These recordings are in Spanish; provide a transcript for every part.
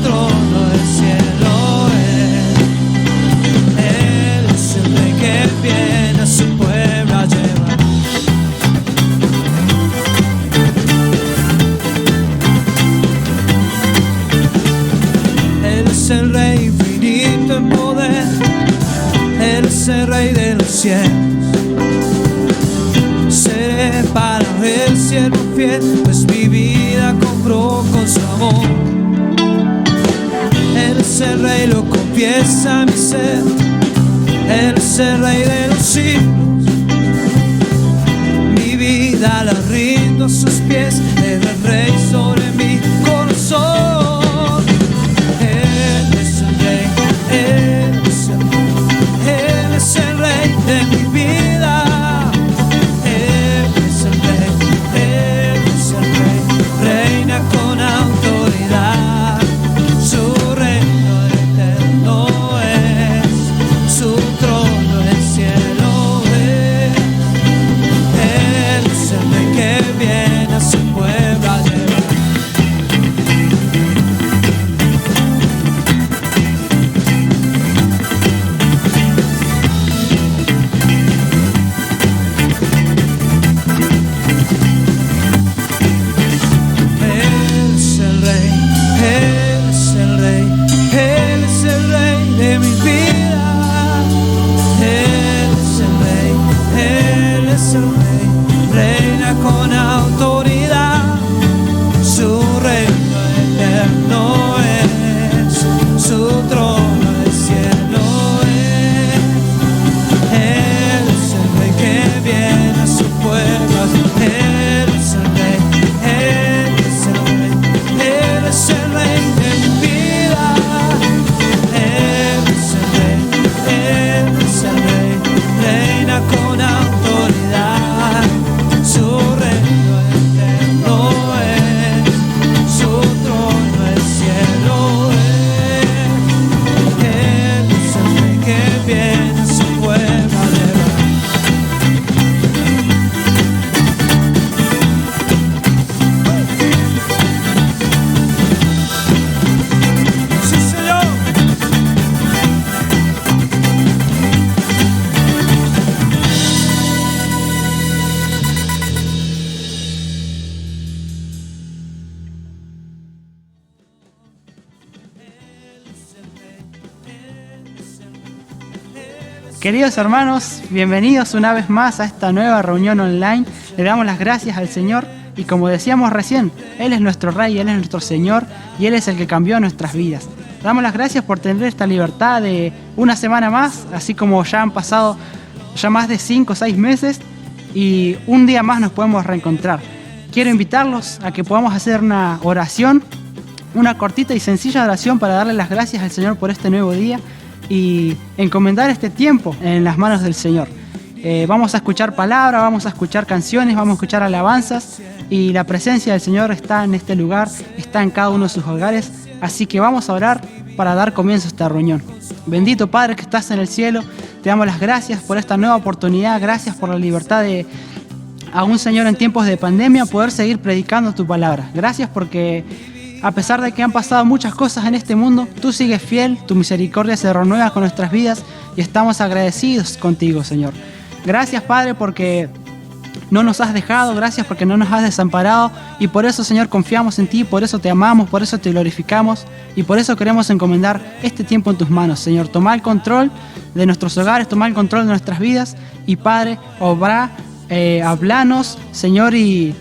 trono del cielo es. Él es el rey que viene a su pueblo a llevar. Él es el rey infinito en poder. Él es el rey de los cielos. Seré para el siervo fiel, pues mi vida compró con su amor. Él es el rey, lo confiesa mi ser. Él es el rey de los siglos. Mi vida la rindo a sus pies. Él es el rey sobre mi corazón. Él es el rey, Él es el rey, Él es el rey de mi vida. Él es el rey, Él es el rey, reina con autoridad. Su reino eterno es, su trono el cielo es. Él es el rey que viene a su pueblo a llevar. Él es el rey, Él es el rey, Él es el rey de mi vida. Él es el rey, Él es el rey, reina con autoridad. Su reino eterno es, su trono el cielo es. Él es el rey que viene a su pueblo. Él es el rey, Él es el rey, Él es el rey de mi vida. Él es el rey, Él es el rey, reina con autoridad. Su reino eterno es, su trono el cielo es. Él es el rey que viene a su pueblo a llevar. Sí, Señor. Queridos hermanos, bienvenidos una vez más a esta nueva reunión online. Le damos las gracias al Señor y como decíamos recién, Él es nuestro Rey, Él es nuestro Señor y Él es el que cambió nuestras vidas. Le damos las gracias por tener esta libertad de una semana más, así como ya han pasado ya más de 5 o 6 meses y un día más nos podemos reencontrar. Quiero invitarlos a que podamos hacer una oración, una cortita y sencilla oración para darle las gracias al Señor por este nuevo día y encomendar este tiempo en las manos del Señor. Vamos a escuchar palabra, vamos a escuchar canciones, vamos a escuchar alabanzas y la presencia del Señor está en este lugar, está en cada uno de sus hogares, así que vamos a orar para dar comienzo a esta reunión. Bendito Padre que estás en el cielo, te damos las gracias por esta nueva oportunidad, gracias por la libertad de, aún Señor en tiempos de pandemia, poder seguir predicando tu palabra. Gracias porque a pesar de que han pasado muchas cosas en este mundo, tú sigues fiel, tu misericordia se renueva con nuestras vidas y estamos agradecidos contigo, Señor. Gracias, Padre, porque no nos has dejado, gracias porque no nos has desamparado y por eso, Señor, confiamos en ti, por eso te amamos, por eso te glorificamos y por eso queremos encomendar este tiempo en tus manos, Señor. Toma el control de nuestros hogares, toma el control de nuestras vidas y, Padre, obra, hablanos, Señor, y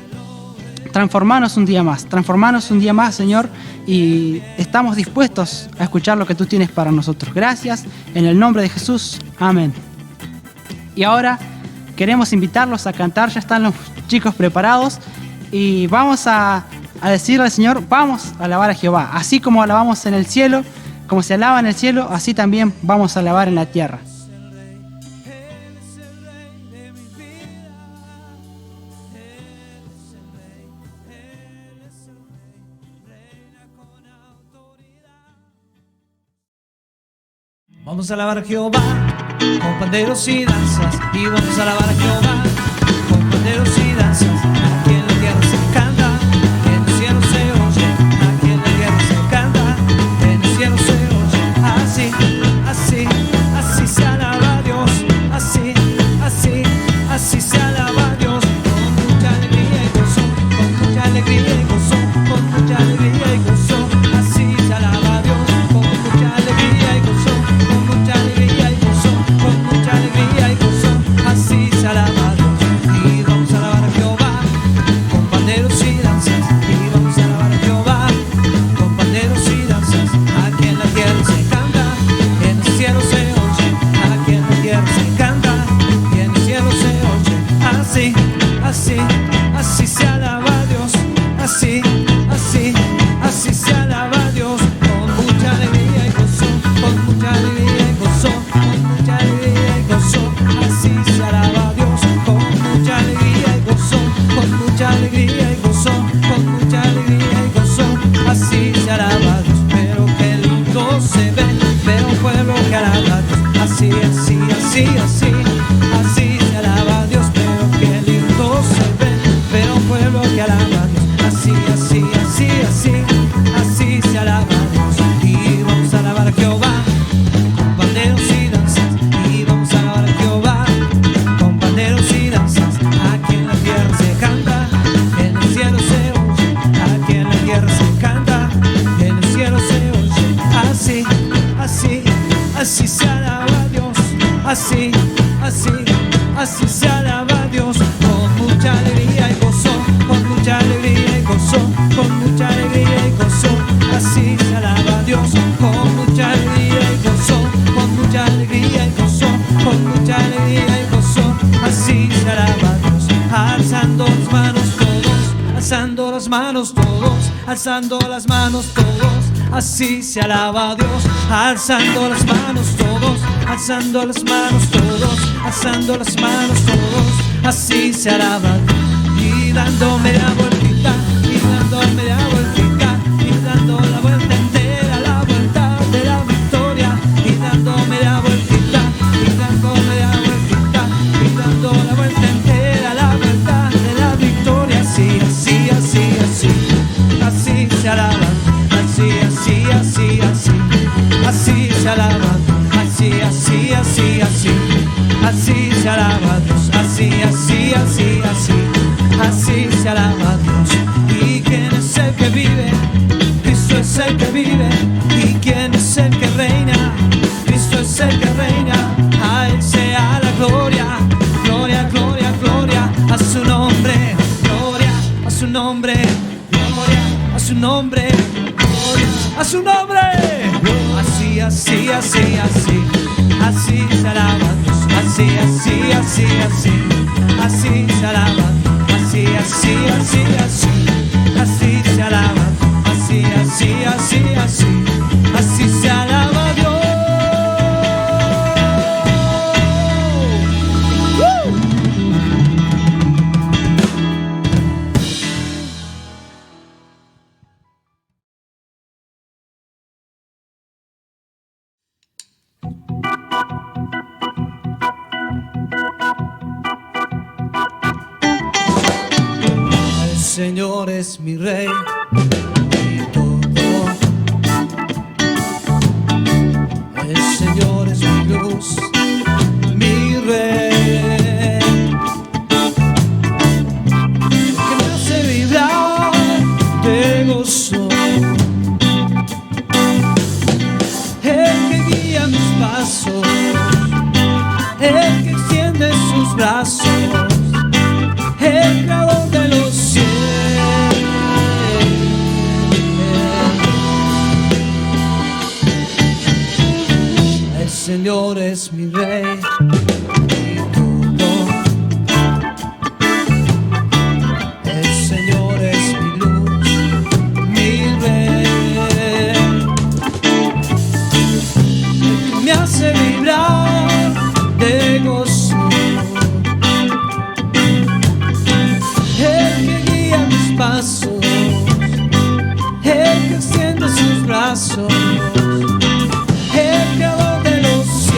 transformanos un día más, Señor, y estamos dispuestos a escuchar lo que tú tienes para nosotros. Gracias, en el nombre de Jesús, amén. Y ahora queremos invitarlos a cantar, ya están los chicos preparados, y vamos a decirle al Señor, vamos a alabar a Jehová. Así como alabamos en el cielo, como se alaba en el cielo, así también vamos a alabar en la tierra. Vamos a alabar a Jehová con panderos y danzas, y vamos a alabar a Jehová con panderos y danzas. Aquí en la tierra se canta, aquí en el cielo se oye, aquí en la tierra se canta, así, así, así se alaba a Dios con mucha alegría y gozo, con mucha alegría y gozo, con mucha alegría y gozo, así se alaba a Dios con mucha alegría y gozo, con mucha alegría y gozo, con mucha alegría y gozo, así se alaba a Dios, alzando las manos todos, alzando las manos todos, alzando las manos todos, así se alaba a Dios, alzando las manos todos, alzando las manos todos, alzando las manos todos, así se alaba a Dios, y dándome la vueltita, y dándome la vueltita, y dando la vuelta entera, la vuelta de la victoria, y dándome la vueltita, y dándome la vueltita, y dando la vuelta entera, la vuelta de la victoria, así, así, así, así, así se alaba, así, así, así, así, así se alaba, así, así, así, así, así se alaba a Dios, así, así, así, así, así se alaba a Dios. ¿Y quién es el que vive? Cristo es el que vive. ¿Y quién es el que reina? Cristo es el que reina. A Él sea la gloria, gloria, gloria, gloria, a su nombre, gloria, a su nombre, gloria, a su nombre, gloria, a su nombre. Así, así, así, así, así se alaba a Dios, así, así, así, así, así se alaba, así, así, así, así, así se alaba, así, así, así, así, así se alaba a Dios. El Señor es mi Rey y todo. El Señor es mi luz, mi Rey, que me hace vibrar de gozo, el que guía mis pasos, el que extiende sus brazos, el creador de los cielos. El Señor es mi Rey y todo. El Señor es mi luz, mi Rey, el que me hace vibrar de gozo, el que guía mis pasos, el que extiende sus brazos, el creador de los cielos.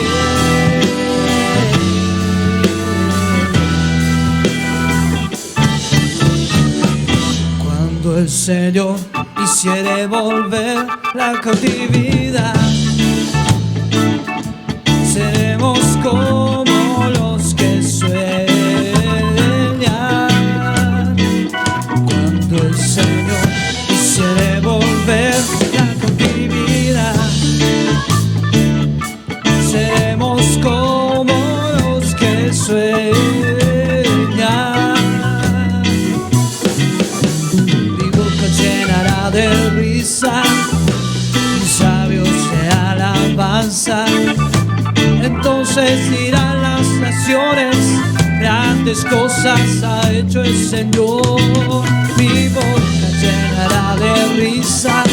Cuando el Señor hiciere volver la cautividad, seremos como los que sueñan. Cuando el Señor hiciere volver la cautividad, seremos como los que sueñan. Mi boca llenará de risa, mis labios de alabanza. Entonces dirán las naciones, grandes cosas ha hecho el Señor. Mi boca llenará de risa,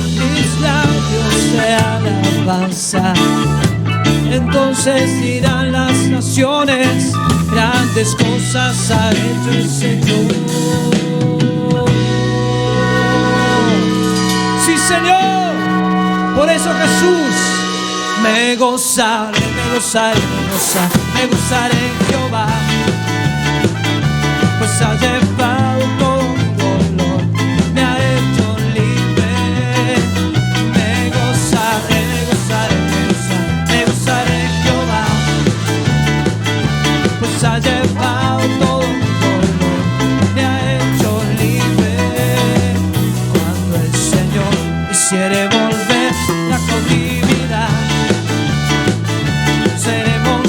mis labios de alabanza. Entonces dirán las naciones, grandes cosas ha hecho el Señor. Sí, Señor, por eso Jesús, me gozaré, me gozaré, me gozaré, me gozaré en Jehová, pues ha llevado todo mi dolor, me ha hecho libre. Me gozaré, me gozaré, me gozaré, me gozaré en Jehová, pues ha llevado todo mi dolor, me ha hecho libre. Cuando el Señor hiciere volver la cautividad, seremos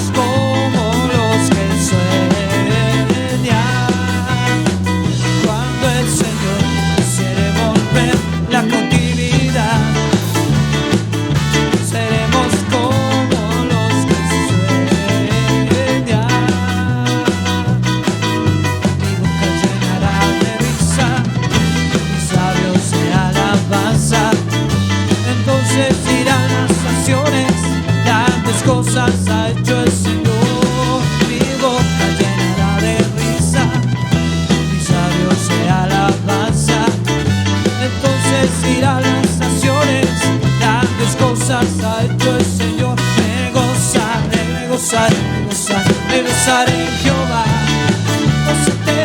cosas ha hecho el Señor. Mi boca llenará de risa, mis labios de alabanza. Entonces dirán las naciones, grandes cosas ha hecho el Señor. Me gozaré, me gozaré, me gozaré, me gozaré en Jehová. Gózate,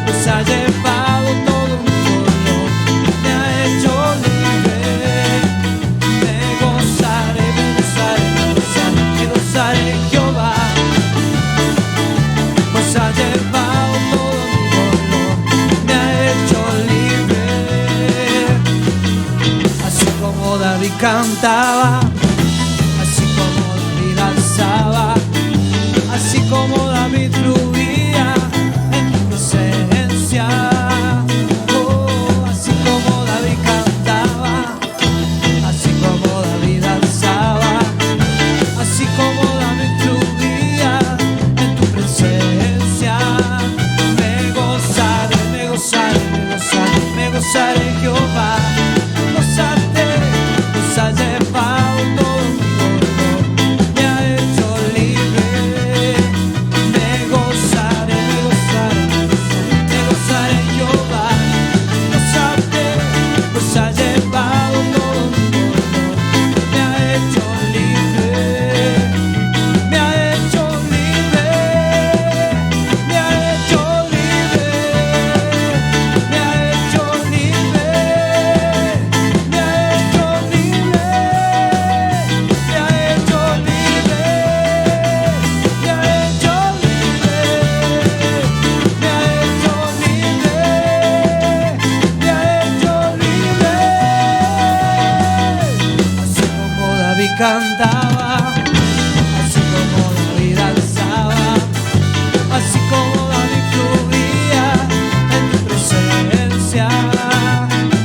pues ha llevado todo mi dolor, me ha hecho libre. Me gozaré, me gozaré, me gozaré, me gozaré en Jehová. Pues ha llevado todo mi dolor, me ha hecho libre. Así como David cantaba, así como David alzaba, así como David fluía en tu presencia. Oh, así como David cantaba, así como David alzaba, así como David fluía en tu presencia. Me gozaré, me gozaré, me gozaré, me gozaré en Jehová. Gozarte, pues ha llevado todo mi dolor, me ha hecho libre. Me gozaré, me gozaré, me gozaré, me gozaré en Jehová. Gozarte, pues ha llevado todo mi dolor, me ha hecho libre. Me ha hecho libre, me ha hecho libre, me ha hecho libre, me ha hecho libre, me ha hecho libre, me ha hecho libre, me ha hecho libre, me ha hecho libre. Así como David cantaba, así como David alzaba, así como David fluía en tu presencia.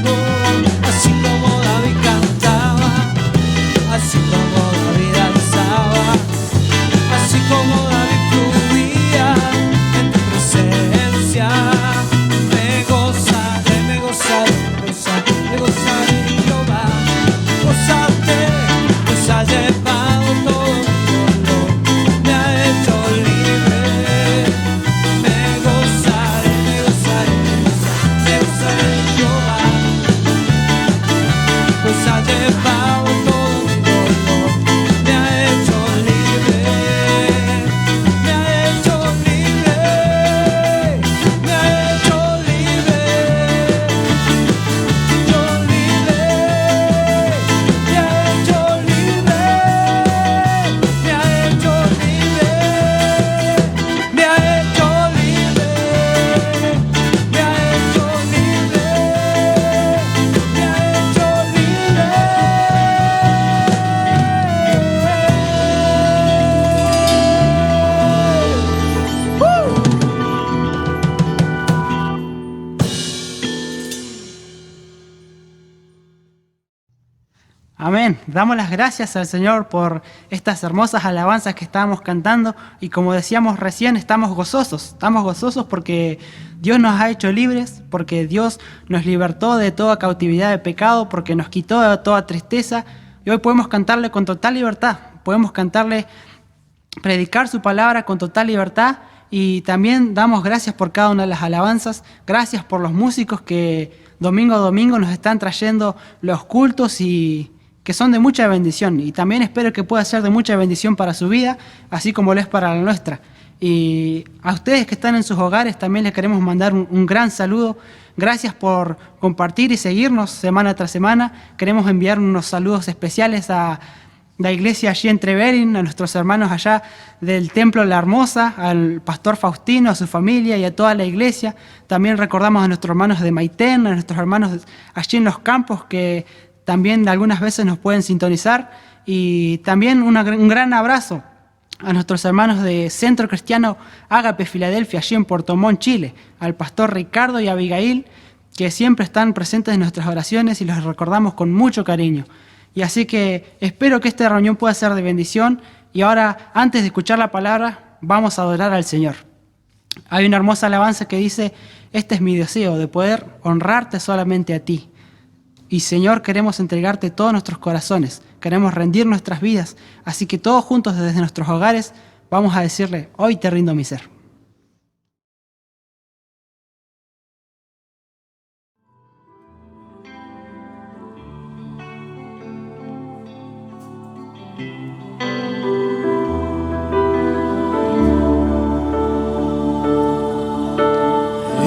Oh, así como David cantaba, así como David alzaba, así como David fluía en tu presencia. Me gozaré, me gozaré, me gozaré, me gozaré en Jehová. Gozarte, pues ha llevado todo mi dolor, me ha hecho libre. Me gozaré, me gozaré, me gozaré, me gozaré en Jehová. Pues ha llevado todo mi dolor, me ha hecho libre. Me ha hecho libre, me ha hecho libre. Yo libre, me ha hecho libre, me ha hecho libre, me ha hecho libre, me ha hecho libre, me ha hecho libre. Amén. Damos las gracias al Señor por estas hermosas alabanzas que estábamos cantando y como decíamos recién, estamos gozosos porque Dios nos ha hecho libres, porque Dios nos libertó de toda cautividad de pecado, porque nos quitó de toda tristeza y hoy podemos cantarle con total libertad, podemos cantarle, predicar su palabra con total libertad y también damos gracias por cada una de las alabanzas, gracias por los músicos que domingo a domingo nos están trayendo los cultos y que son de mucha bendición y también espero que pueda ser de mucha bendición para su vida, así como lo es para la nuestra. Y a ustedes que están en sus hogares también les queremos mandar un gran saludo. Gracias por compartir y seguirnos semana tras semana. Queremos enviar unos saludos especiales a la iglesia allí en Treverin, a nuestros hermanos allá del Templo La Hermosa, al pastor Faustino, a su familia y a toda la iglesia. También recordamos a nuestros hermanos de Maitén, a nuestros hermanos allí en los campos que también algunas veces nos pueden sintonizar. Y también un gran abrazo a nuestros hermanos de Centro Cristiano Ágape Filadelfia, allí en Puerto Montt, Chile, al pastor Ricardo y Abigail, que siempre están presentes en nuestras oraciones y los recordamos con mucho cariño. Y así que espero que esta reunión pueda ser de bendición. Y ahora, antes de escuchar la palabra, vamos a adorar al Señor. Hay una hermosa alabanza que dice: este es mi deseo, de poder honrarte solamente a ti. Y Señor, queremos entregarte todos nuestros corazones, queremos rendir nuestras vidas, así que todos juntos desde nuestros hogares vamos a decirle, hoy te rindo mi ser.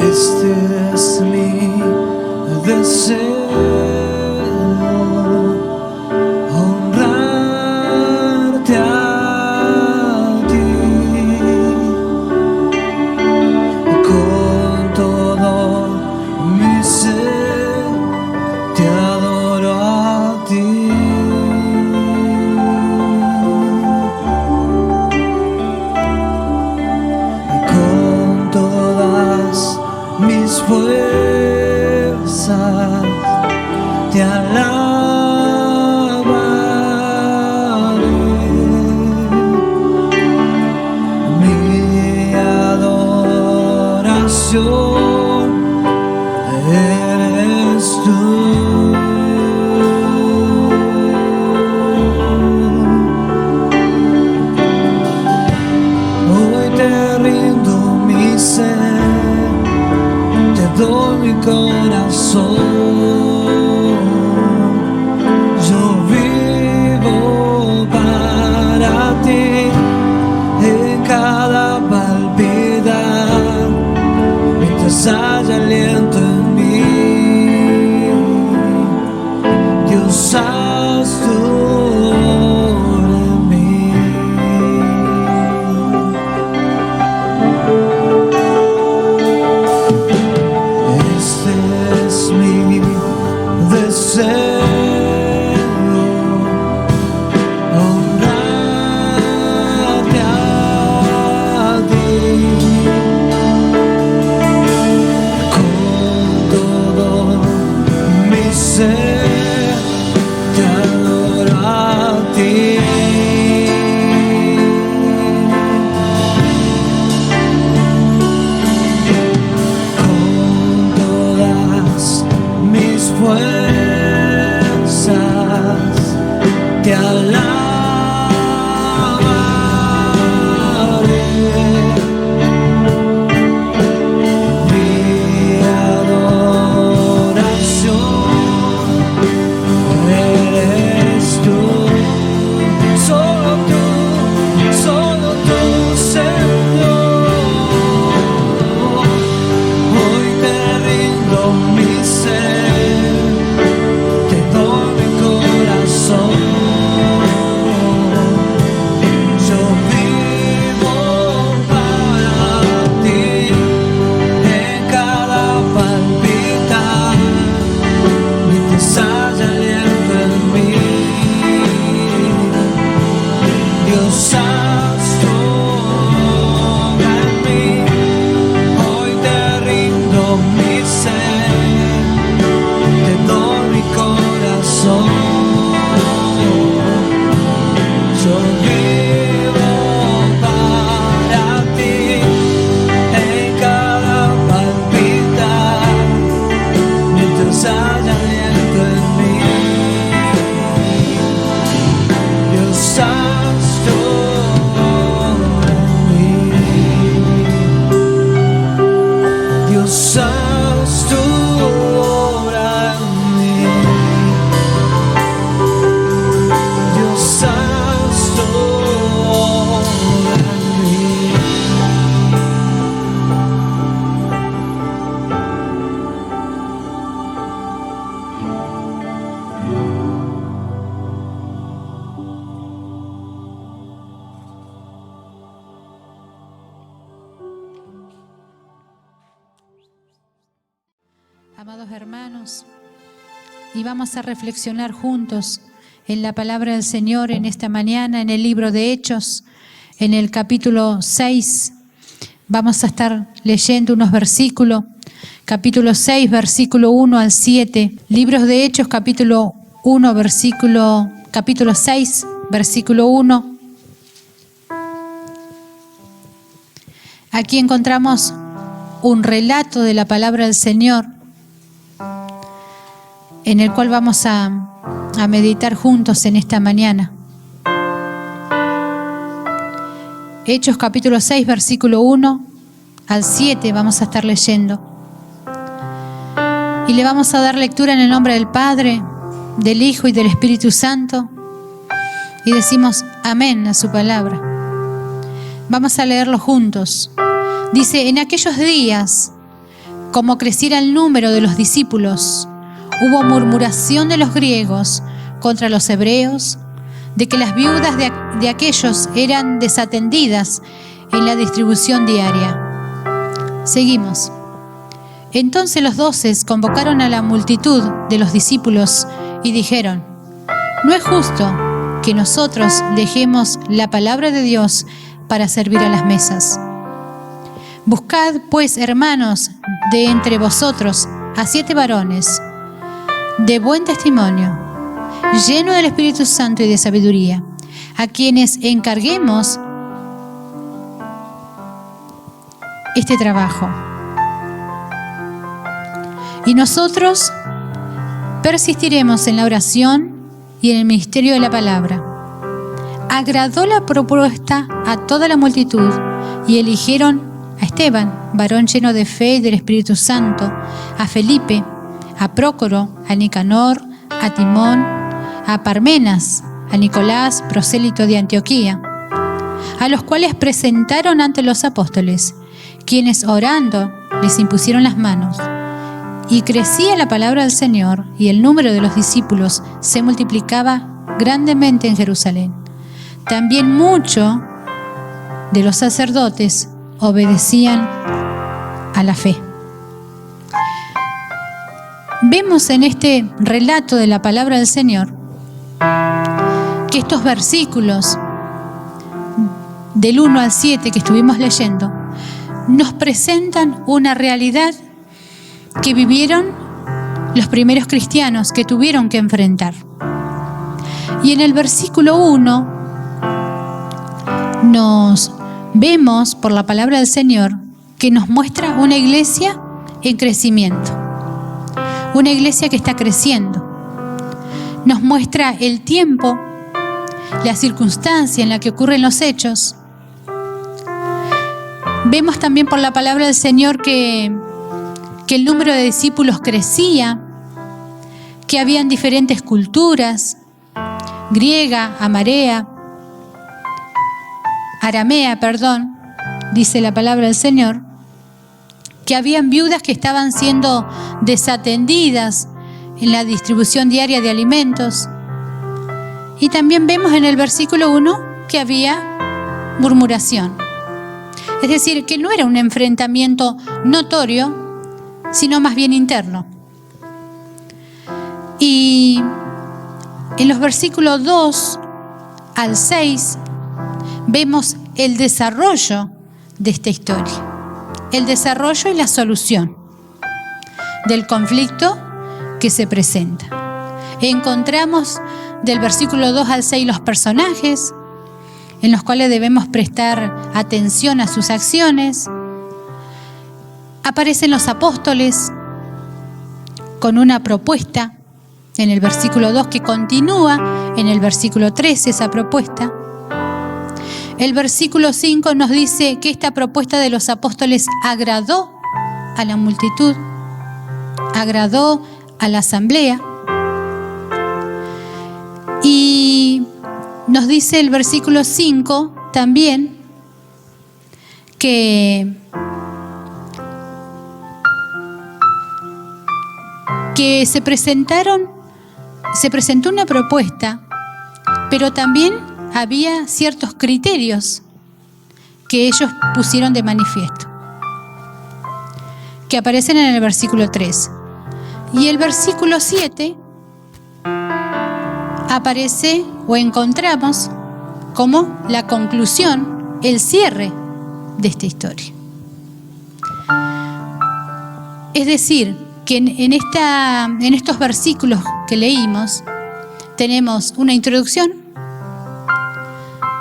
Este es mi deseo, honrarte a ti con todo mi ser, te adoro a ti. Con todas mis fuerzas te alabaré. Mi adoración eres tú. Hoy te rindo mi ser, doy mi corazón, yo vivo para ti en cada palpitar, mientras haya aliento en mí, Dios haz tu obra en mí. Honrarte a ti con todo mi ser, te adoro a ti. Con todas mis fuerzas te alabaré. Mi adoración eres tú. Solo tú, Señor. Hoy te rindo mi ser, te doy mi corazón. Yo vivo para ti en cada palpitar, mientras haya aliento en mí, Dios haz tu obra en mí. Hoy te rindo mi ser, te doy mi corazón. Yo vivo para ti en cada palpitar, mientras haya aliento en mí, Dios haz tu obra en mí. Dios haz tu obra en mí. Dios haz tu obra en mí. Amados hermanos, y vamos a reflexionar juntos en la palabra del Señor en esta mañana, en el libro de Hechos, en el capítulo 6. Vamos a estar leyendo unos versículos, capítulo 6, versículo 1 al 7. Libros de Hechos, capítulo 6, versículo 1. Aquí encontramos un relato de la palabra del Señor. en el cual vamos a meditar juntos en esta mañana. Hechos capítulo 6, versículo 1 al 7 vamos a estar leyendo. Y le vamos a dar lectura en el nombre del Padre, del Hijo y del Espíritu Santo. Y decimos amén a su palabra. Vamos a leerlo juntos. Dice: en aquellos días, como creciera el número de los discípulos, hubo murmuración de los griegos contra los hebreos, de que las viudas de aquellos eran desatendidas en la distribución diaria. Seguimos. Entonces los 12 convocaron a la multitud de los discípulos y dijeron: no es justo que nosotros dejemos la palabra de Dios para servir a las mesas. Buscad pues, hermanos, de entre vosotros a 7 varones de buen testimonio, llenos del Espíritu Santo y de sabiduría, a quienes encarguemos este trabajo. Y nosotros persistiremos en la oración y en el ministerio de la palabra. Agradó la propuesta a toda la multitud y eligieron a Esteban, varón lleno de fe y del Espíritu Santo, a Felipe, a Prócoro, a Nicanor, a Timón, a Parmenas, a Nicolás, prosélito de Antioquía, a los cuales presentaron ante los apóstoles, quienes orando les impusieron las manos. Y crecía la palabra del Señor, y el número de los discípulos se multiplicaba grandemente en Jerusalén. También muchos de los sacerdotes obedecían a la fe. Vemos en este relato de la palabra del Señor que estos versículos del 1 al 7 que estuvimos leyendo nos presentan una realidad que vivieron los primeros cristianos, que tuvieron que enfrentar. Y en el versículo 1 nos vemos por la palabra del Señor que nos muestra una iglesia en crecimiento, una iglesia que está creciendo. Nos muestra el tiempo, la circunstancia en la que ocurren los hechos. Vemos también por la palabra del Señor que el número de discípulos crecía, que habían diferentes culturas, griega, aramea, dice la palabra del Señor, que habían viudas que estaban siendo desatendidas en la distribución diaria de alimentos. Y también vemos en el versículo 1 que había murmuración. Es decir, que no era un enfrentamiento notorio, sino más bien interno. Y en los versículos 2 al 6 vemos el desarrollo de esta historia, el desarrollo y la solución del conflicto que se presenta. Encontramos del versículo 2 al 6 los personajes en los cuales debemos prestar atención a sus acciones. Aparecen los apóstoles con una propuesta en el versículo 2 que continúa en el versículo 3 esa propuesta. El versículo 5 nos dice que esta propuesta de los apóstoles agradó a la multitud, agradó a la asamblea. Y nos dice el versículo 5 también que se presentó una propuesta, pero también había ciertos criterios que ellos pusieron de manifiesto, que aparecen en el versículo 3. Y el versículo 7 aparece o encontramos como la conclusión, el cierre de esta historia. Es decir, que en estos versículos que leímos tenemos una introducción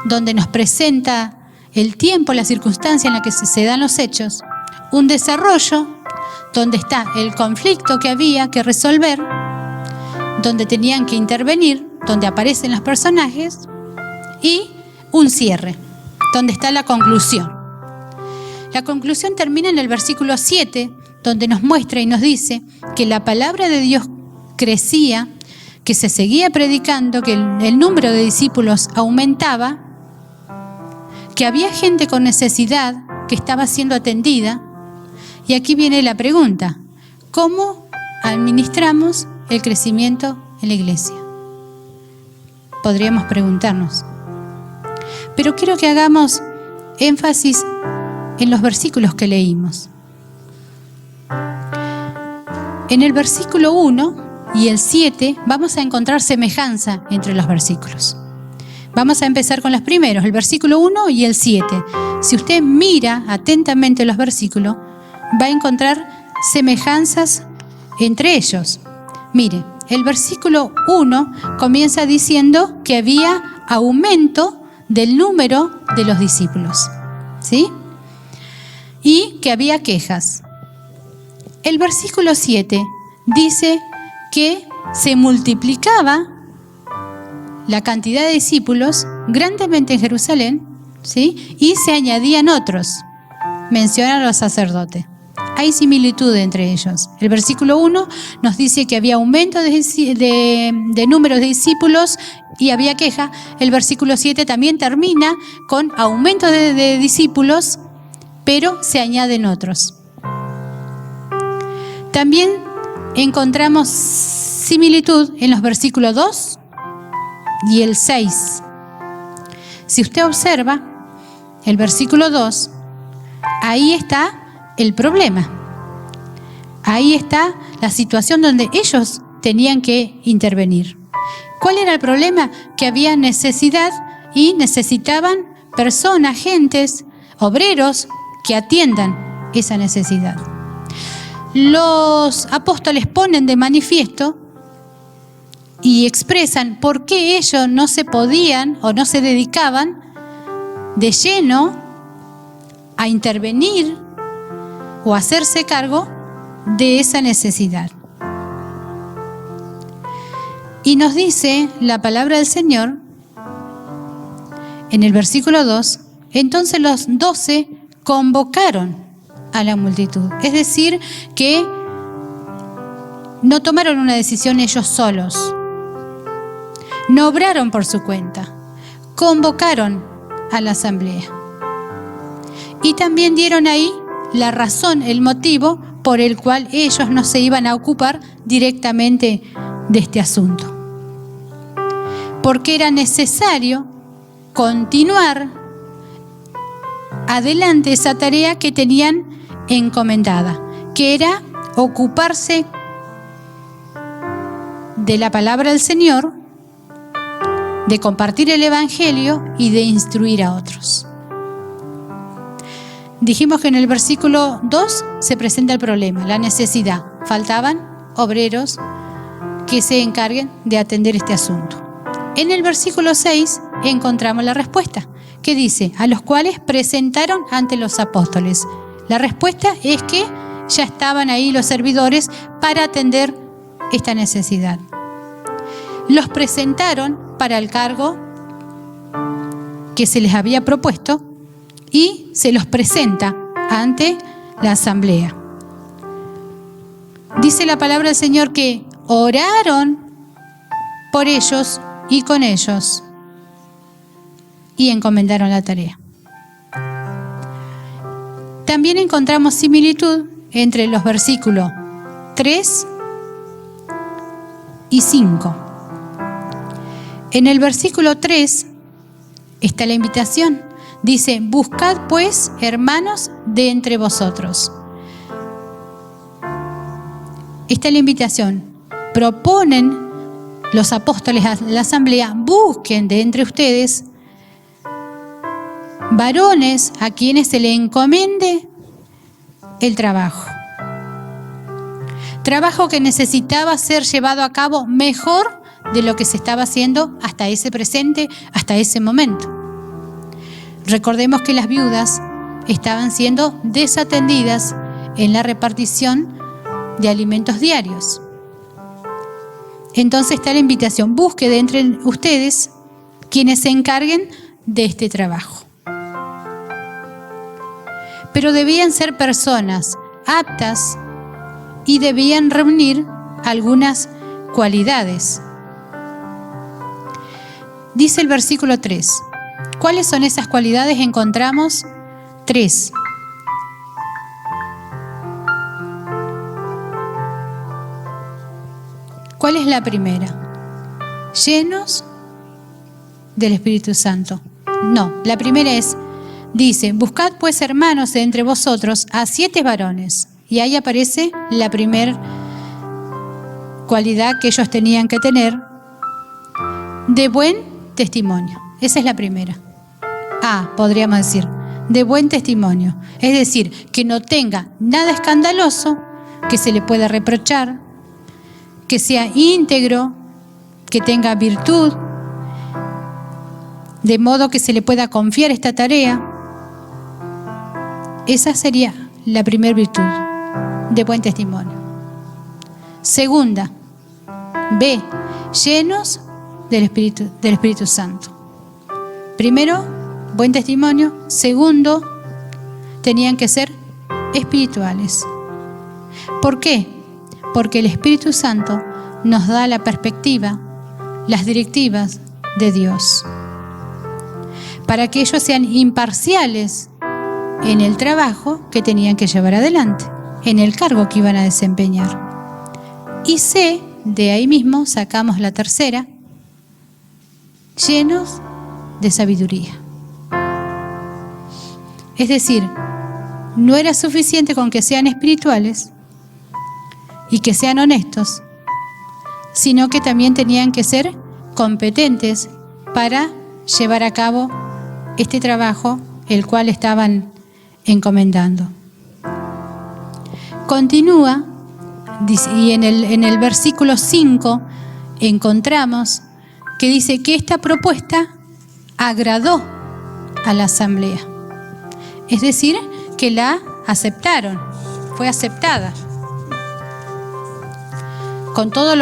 donde nos presenta el tiempo, la circunstancia en la que se dan los hechos, un desarrollo donde está el conflicto que había que resolver donde tenían que intervenir, donde aparecen los personajes, y un cierre, donde está la conclusión. La conclusión termina en el versículo 7, donde nos muestra y nos dice que la palabra de Dios crecía, que se seguía predicando, que el número de discípulos aumentaba, que había gente con necesidad que estaba siendo atendida. Y aquí viene la pregunta: ¿cómo administramos el crecimiento en la iglesia? Podríamos preguntarnos. Pero quiero que hagamos énfasis en los versículos que leímos. En el versículo 1 y el 7 vamos a encontrar semejanza entre los versículos. Vamos a empezar con los primeros, el versículo 1 y el 7. Si usted mira atentamente los versículos, va a encontrar semejanzas entre ellos. Mire, el versículo 1 comienza diciendo que había aumento del número de los discípulos, ¿sí? Y que había quejas. El versículo 7 dice que se multiplicaba la cantidad de discípulos grandemente en Jerusalén, ¿sí? Y se añadían otros. Menciona a los sacerdotes. Hay similitud entre ellos. El versículo 1 nos dice que había aumento de números de discípulos y había queja. El versículo 7 también termina con aumento de discípulos, pero se añaden otros. También encontramos similitud en los versículos 2 y el 6. Si usted observa el versículo 2, ahí está el problema. Ahí está la situación donde ellos tenían que intervenir. ¿Cuál era el problema? Que había necesidad y necesitaban personas, gentes, obreros que atiendan esa necesidad. Los apóstoles ponen de manifiesto y expresan por qué ellos no se podían o no se dedicaban de lleno a intervenir o hacerse cargo de esa necesidad. Y nos dice la palabra del Señor en el versículo 2, entonces los 12 convocaron a la multitud. Es decir, que no tomaron una decisión ellos solos, no obraron por su cuenta, convocaron a la asamblea. Y también dieron ahí la razón, el motivo por el cual ellos no se iban a ocupar directamente de este asunto. Porque era necesario continuar adelante esa tarea que tenían encomendada, que era ocuparse de la palabra del Señor, de compartir el Evangelio y de instruir a otros. Dijimos que en el versículo 2 se presenta el problema, la necesidad. Faltaban obreros que se encarguen de atender este asunto. En el versículo 6 encontramos la respuesta, que dice, a los cuales presentaron ante los apóstoles. La respuesta es que ya estaban ahí los servidores para atender esta necesidad. Los presentaron para el cargo que se les había propuesto y se los presenta ante la asamblea. Dice la palabra del Señor que oraron por ellos y con ellos y encomendaron la tarea. También encontramos similitud entre los versículos 3 y 5. En el versículo 3 está la invitación. Dice, buscad pues, hermanos, de entre vosotros. Esta es la invitación. Proponen los apóstoles a la asamblea, busquen de entre ustedes varones a quienes se le encomiende el trabajo. Trabajo que necesitaba ser llevado a cabo mejor de lo que se estaba haciendo hasta ese presente, hasta ese momento. Recordemos que las viudas estaban siendo desatendidas en la repartición de alimentos diarios. Entonces está la invitación, busque de entre ustedes quienes se encarguen de este trabajo. Pero debían ser personas aptas y debían reunir algunas cualidades. Dice el versículo 3. ¿Cuáles son esas cualidades? Encontramos 3. ¿Cuál es la primera? Llenos del Espíritu Santo. No, la primera dice, buscad pues hermanos de entre vosotros a 7 varones. Y ahí aparece la primera cualidad que ellos tenían que tener, de buen testimonio. Esa es la primera. Podríamos decir, de buen testimonio. Es decir, que no tenga nada escandaloso que se le pueda reprochar, que sea íntegro, que tenga virtud, de modo que se le pueda confiar esta tarea. Esa sería la primera virtud, de buen testimonio. Segunda, B, llenos del Espíritu Santo. Primero, buen testimonio. Segundo, tenían que ser espirituales. ¿Por qué? Porque el Espíritu Santo nos da la perspectiva, las directivas de Dios, para que ellos sean imparciales en el trabajo que tenían que llevar adelante, en el cargo que iban a desempeñar. Y C, de ahí mismo sacamos la tercera, llenos de sabiduría. Es decir, no era suficiente con que sean espirituales y que sean honestos, sino que también tenían que ser competentes para llevar a cabo este trabajo el cual estaban encomendando. Continúa, y en el versículo 5 encontramos que dice que esta propuesta agradó a la asamblea. Es decir, que la aceptaron, fue aceptada, con todos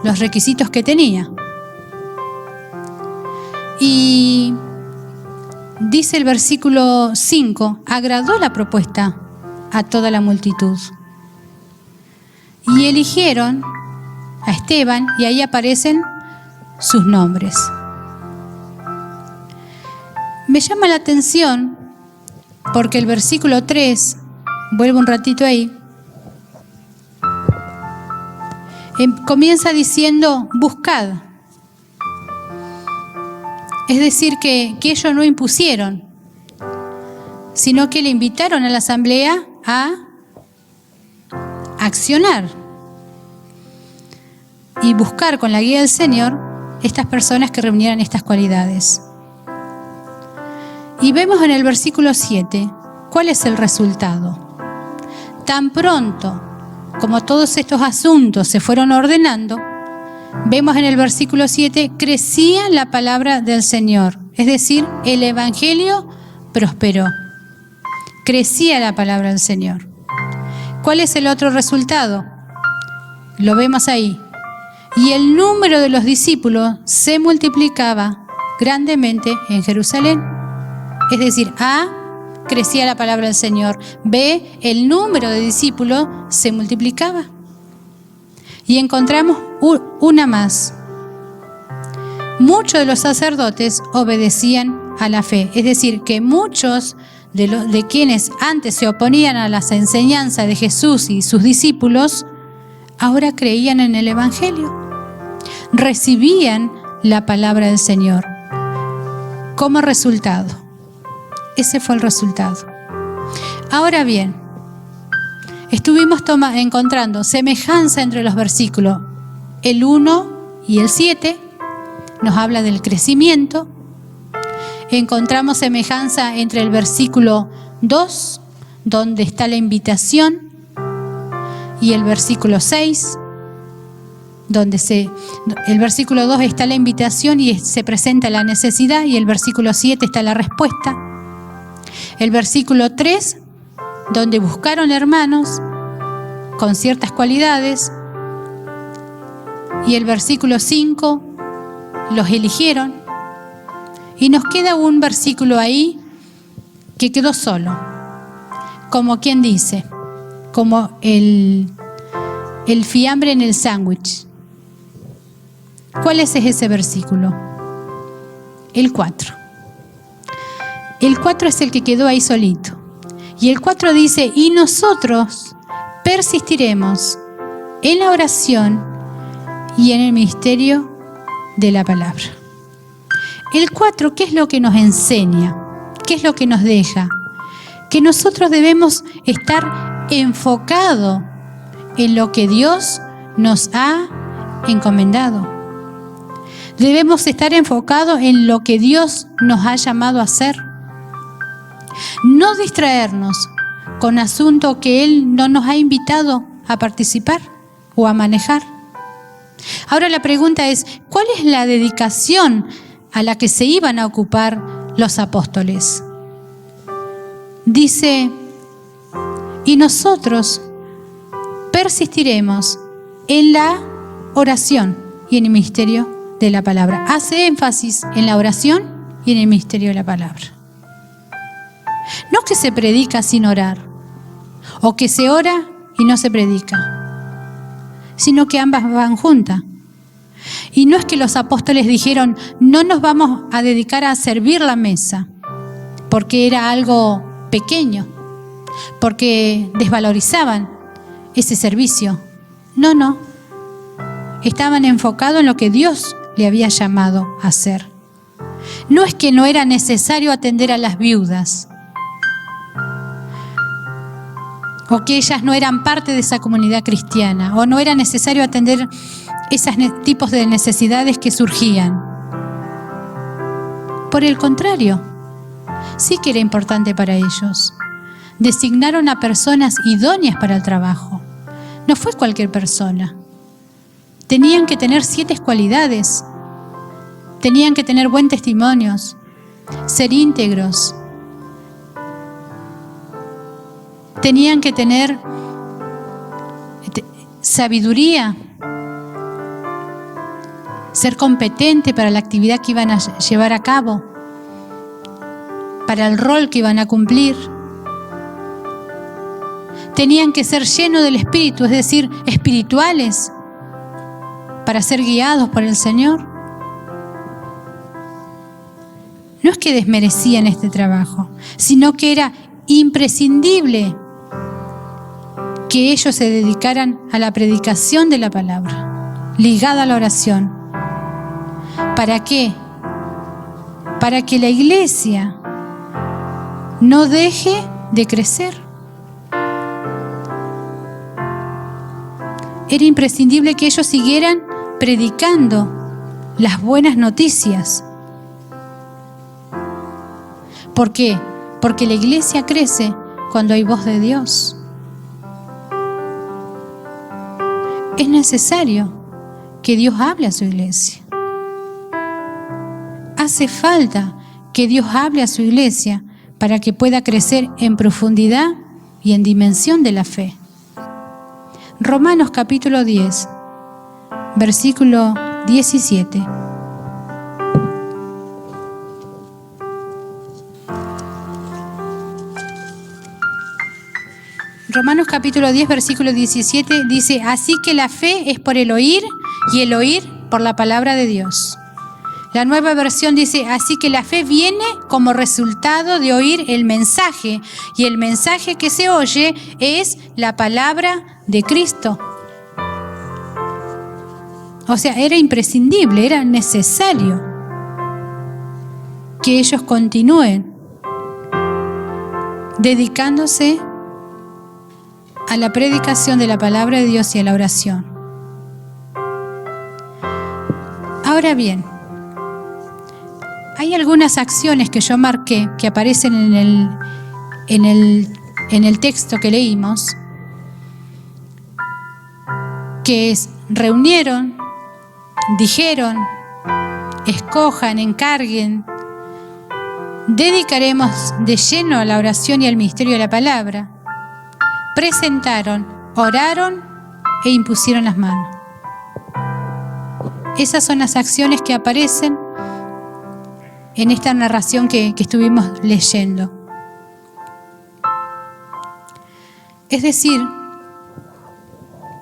los requisitos que tenía. Y dice el versículo 5, agradó la propuesta a toda la multitud. Y eligieron a Esteban, y ahí aparecen sus nombres. Me llama la atención porque el versículo 3, vuelvo un ratito ahí, comienza diciendo buscad. Es decir, que ellos no impusieron, sino que le invitaron a la asamblea a accionar y buscar con la guía del Señor estas personas que reunieran estas cualidades. Y vemos en el versículo 7 cuál es el resultado. Tan pronto como todos estos asuntos se fueron ordenando, vemos en el versículo 7, crecía la palabra del Señor. Es decir, el Evangelio prosperó. Crecía la palabra del Señor. ¿Cuál es el otro resultado? Lo vemos ahí. Y el número de los discípulos se multiplicaba grandemente en Jerusalén. Es decir, A, crecía la palabra del Señor. B, el número de discípulos se multiplicaba. Y encontramos una más. Muchos de los sacerdotes obedecían a la fe. Es decir, que muchos de quienes antes se oponían a las enseñanzas de Jesús y sus discípulos, ahora creían en el Evangelio. Recibían la palabra del Señor. Como resultado. Ese fue el resultado. Ahora bien, estuvimos encontrando semejanza entre los versículos. El 1 y el 7 nos habla del crecimiento. Encontramos semejanza entre el versículo 2, donde está la invitación, y el versículo 6, donde el versículo 2 está la invitación y se presenta la necesidad, y el versículo 7 está la respuesta. El versículo 3, donde buscaron hermanos con ciertas cualidades, y el versículo 5 los eligieron. Y nos queda un versículo ahí que quedó solo, como quien dice, como el fiambre en el sándwich. ¿Cuál es ese versículo? El 4. El 4 es el que quedó ahí solito. Y el 4 dice, y nosotros persistiremos en la oración y en el ministerio de la palabra. El 4, ¿qué es lo que nos enseña? ¿Qué es lo que nos deja? Que nosotros debemos estar enfocados en lo que Dios nos ha encomendado. Debemos estar enfocados en lo que Dios nos ha llamado a hacer. No distraernos con asuntos que Él no nos ha invitado a participar o a manejar. Ahora la pregunta es, ¿cuál es la dedicación a la que se iban a ocupar los apóstoles? Dice, y nosotros persistiremos en la oración y en el ministerio de la palabra. Hace énfasis en la oración y en el ministerio de la palabra. No que se predica sin orar, o que se ora y no se predica, sino que ambas van juntas. Y no es que los apóstoles dijeron, no nos vamos a dedicar a servir la mesa, porque era algo pequeño, porque desvalorizaban ese servicio. No. Estaban enfocados en lo que Dios le había llamado a hacer. No es que no era necesario atender a las viudas, o que ellas no eran parte de esa comunidad cristiana, o no era necesario atender esos tipos de necesidades que surgían. Por el contrario, sí que era importante para ellos. Designaron a personas idóneas para el trabajo. No fue cualquier persona. Tenían que tener 7 cualidades. Tenían que tener buen testimonio, ser íntegros. Tenían que tener sabiduría, ser competente para la actividad que iban a llevar a cabo, para el rol que iban a cumplir. Tenían que ser llenos del Espíritu, es decir, espirituales, para ser guiados por el Señor. No es que desmerecían este trabajo, sino que era imprescindible que ellos se dedicaran a la predicación de la palabra, ligada a la oración. ¿Para qué? Para que la iglesia no deje de crecer. Era imprescindible que ellos siguieran predicando las buenas noticias. ¿Por qué? Porque la iglesia crece cuando hay voz de Dios. Es necesario que Dios hable a su iglesia. Hace falta que Dios hable a su iglesia para que pueda crecer en profundidad y en dimensión de la fe. Romanos capítulo 10, versículo 17. Romanos capítulo 10, versículo 17 dice, así que la fe es por el oír y el oír por la palabra de Dios. La Nueva Versión dice, así que la fe viene como resultado de oír el mensaje, y el mensaje que se oye es la palabra de Cristo. O sea, era imprescindible, era necesario que ellos continúen dedicándose a la predicación de la palabra de Dios y a la oración. Ahora bien, hay algunas acciones que yo marqué que aparecen en el texto que leímos, que es reunieron, dijeron, escojan, encarguen, dedicaremos de lleno a la oración y al ministerio de la palabra, presentaron, oraron e impusieron las manos. esas son las acciones que aparecen en esta narración que estuvimos leyendo. Es decir,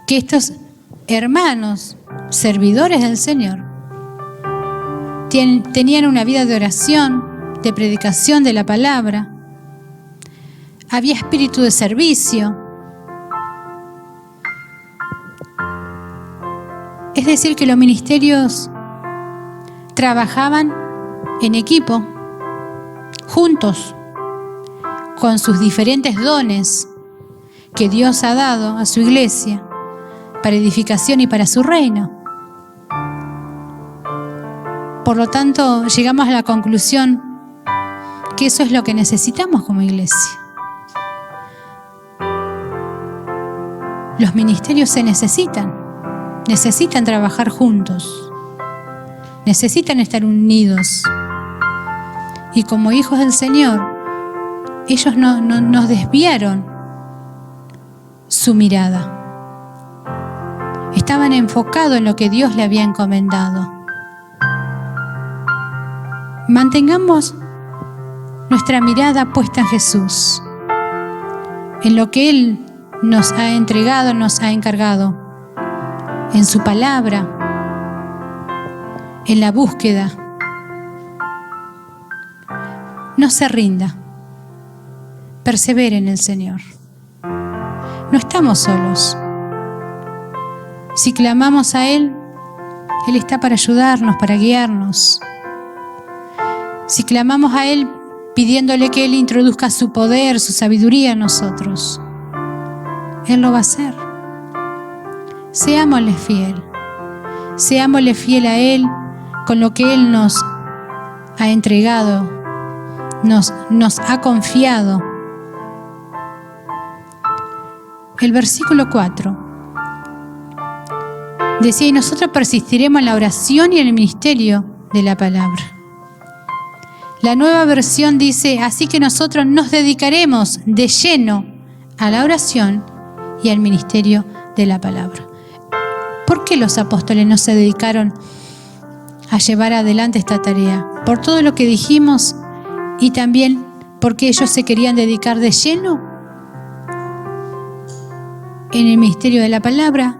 que estos hermanos, servidores del Señor, tenían una vida de oración, de predicación de la palabra. Había espíritu de servicio. Es decir, que los ministerios trabajaban en equipo, juntos, con sus diferentes dones que Dios ha dado a su iglesia para edificación y para su reino. Por lo tanto, llegamos a la conclusión que eso es lo que necesitamos como iglesia. Los ministerios se necesitan trabajar juntos, necesitan estar unidos. Y como hijos del Señor, ellos no nos desviaron su mirada. Estaban enfocados en lo que Dios le había encomendado. Mantengamos nuestra mirada puesta en Jesús, en lo que Él nos ha entregado, nos ha encargado, en su palabra, en la búsqueda. No se rinda, persevere en el Señor. No estamos solos. Si clamamos a Él, Él está para ayudarnos, para guiarnos. Si clamamos a Él pidiéndole que Él introduzca su poder, su sabiduría en nosotros, Él lo va a hacer. Seámosle fiel a Él con lo que Él nos ha entregado, nos ha confiado. El versículo 4 decía: y nosotros persistiremos en la oración y en el ministerio de la palabra. La Nueva Versión dice: así que nosotros nos dedicaremos de lleno a la oración y al ministerio de la palabra. ¿Por qué los apóstoles no se dedicaron a llevar adelante esta tarea? Por todo lo que dijimos, y también porque ellos se querían dedicar de lleno en el ministerio de la palabra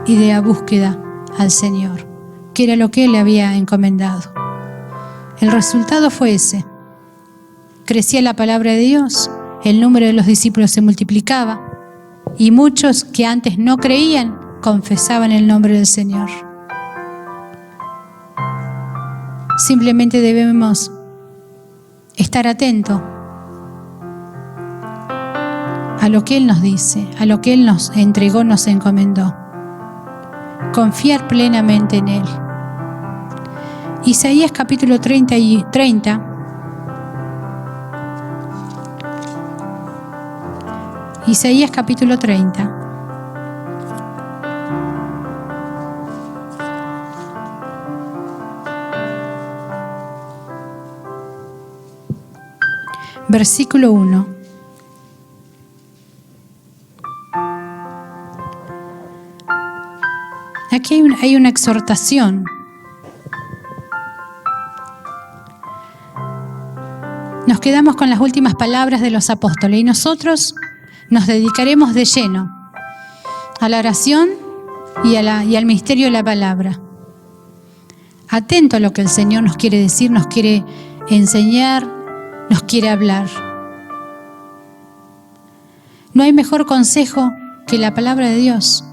y de la búsqueda al Señor, que era lo que Él le había encomendado. El resultado fue ese. Crecía la palabra de Dios, el número de los discípulos se multiplicaba, y muchos que antes no creían confesaban el nombre del Señor. Simplemente debemos estar atentos a lo que Él nos dice, a lo que Él nos entregó, nos encomendó. Confiar plenamente en Él. Isaías capítulo 30. Isaías capítulo 30. Versículo 1. Aquí hay una exhortación. Nos quedamos con las últimas palabras de los apóstoles y nosotros nos dedicaremos de lleno a la oración y al ministerio de la palabra. Atento a lo que el Señor nos quiere decir, nos quiere enseñar, nos quiere hablar. No hay mejor consejo que la palabra de Dios.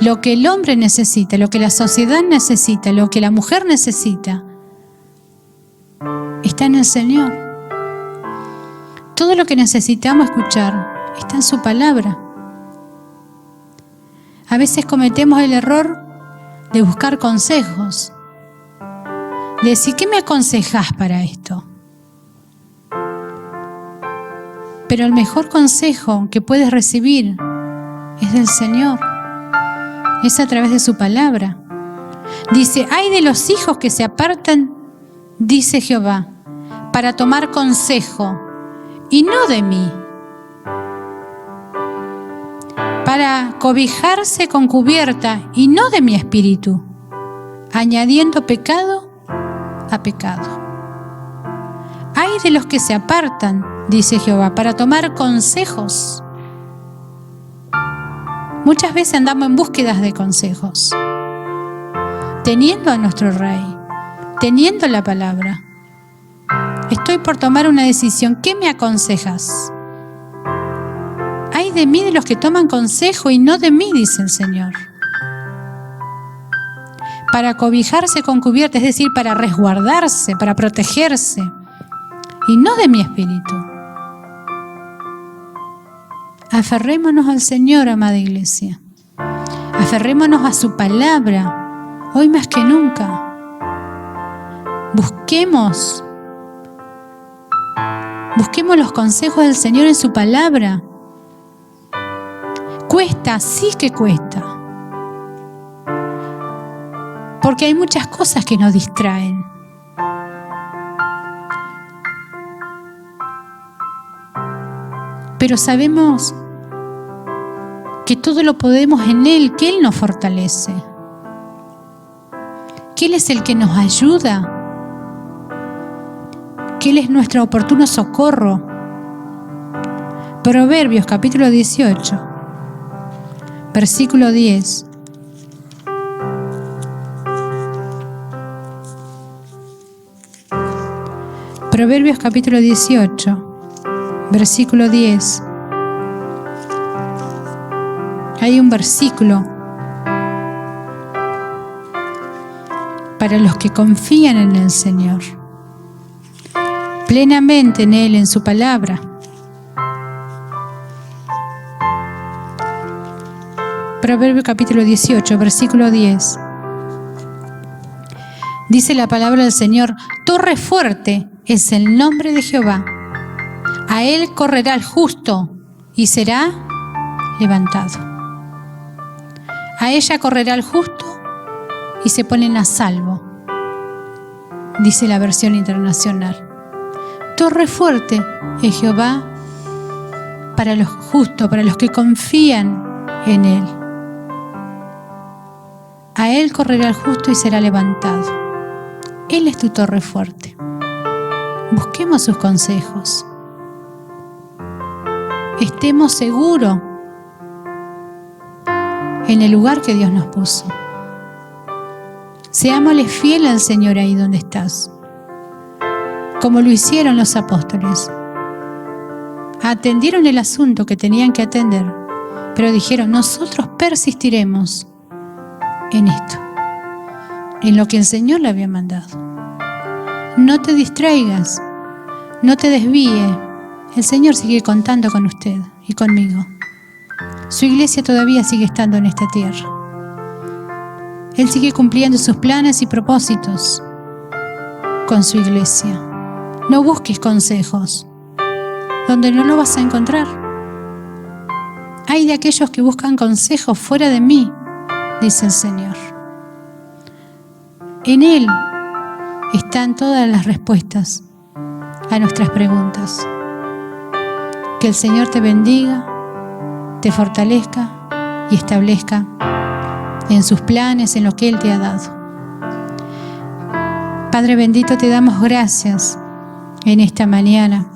Lo que el hombre necesita, lo que la sociedad necesita, lo que la mujer necesita, está en el Señor. Todo lo que necesitamos escuchar está en su palabra. A veces cometemos el error de buscar consejos, de decir: ¿qué me aconsejás para esto? Pero el mejor consejo que puedes recibir es del Señor, es a través de su palabra. Dice: ay de los hijos que se apartan, dice Jehová, para tomar consejo, y no de mí, para cobijarse con cubierta, y no de mi espíritu. añadiendo pecado a pecado. Ay de los que se apartan, dice Jehová, para tomar consejos. Muchas veces andamos en búsquedas de consejos, teniendo a nuestro Rey, teniendo la palabra. Estoy por tomar una decisión. ¿Qué me aconsejas? Ay de mí de los que toman consejo y no de mí, dice el Señor. Para cobijarse con cubierta, es decir, para resguardarse, para protegerse, y no de mi espíritu. Aferrémonos al Señor, amada iglesia. Aferrémonos a su palabra, hoy más que nunca. Busquemos los consejos del Señor en su palabra. Cuesta, sí que cuesta. Porque hay muchas cosas que nos distraen. Pero sabemos que todo lo podemos en Él, que Él nos fortalece, que Él es el que nos ayuda, que Él es nuestro oportuno socorro. Proverbios capítulo 18, versículo 10. Proverbios capítulo 18, versículo 10. Hay un versículo para los que confían en el Señor, plenamente en Él, en su palabra. Proverbios capítulo 18, versículo 10. Dice la palabra del Señor: torre fuerte es el nombre de Jehová. A Él correrá el justo y será levantado. A ella correrá el justo y se ponen a salvo, dice la versión internacional. Torre fuerte es Jehová para los justos, para los que confían en Él. A Él correrá el justo y será levantado. Él es tu torre fuerte. Busquemos sus consejos. Estemos seguros en el lugar que Dios nos puso. Seámosle fiel al Señor ahí donde estás, como lo hicieron los apóstoles. Atendieron el asunto que tenían que atender, pero dijeron: nosotros persistiremos en esto, en lo que el Señor le había mandado. No te distraigas, no te desvíes. El Señor sigue contando con usted y conmigo. Su iglesia todavía sigue estando en esta tierra. Él sigue cumpliendo sus planes y propósitos con su iglesia. No busques consejos donde no lo vas a encontrar. Hay de aquellos que buscan consejos fuera de mí, dice el Señor. En Él están todas las respuestas a nuestras preguntas. Que el Señor te bendiga, te fortalezca y establezca en sus planes, en lo que Él te ha dado. Padre bendito, te damos gracias en esta mañana.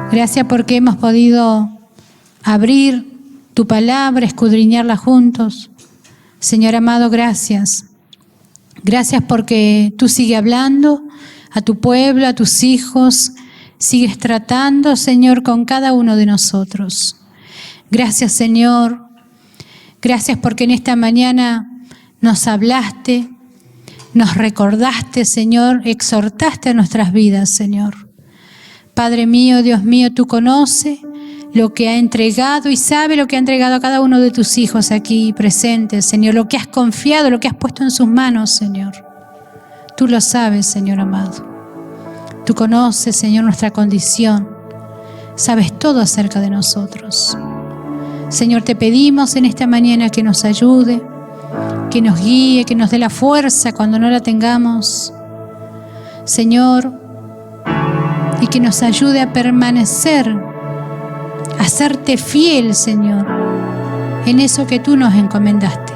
Gracias porque hemos podido abrir tu palabra, escudriñarla juntos. Señor amado, gracias. Gracias porque tú sigues hablando a tu pueblo, a tus hijos. Sigues tratando, Señor, con cada uno de nosotros. Gracias, Señor. Gracias porque en esta mañana nos hablaste, nos recordaste, Señor, exhortaste a nuestras vidas, Señor. Padre mío, Dios mío, tú conoces lo que ha entregado y sabe lo que ha entregado a cada uno de tus hijos aquí presentes, Señor. Lo que has confiado, lo que has puesto en sus manos, Señor. Tú lo sabes, Señor amado. Tú conoces, Señor, nuestra condición. Sabes todo acerca de nosotros. Señor, te pedimos en esta mañana que nos ayude, que nos guíe, que nos dé la fuerza cuando no la tengamos. Señor, y que nos ayude a permanecer, a serte fiel, Señor, en eso que tú nos encomendaste,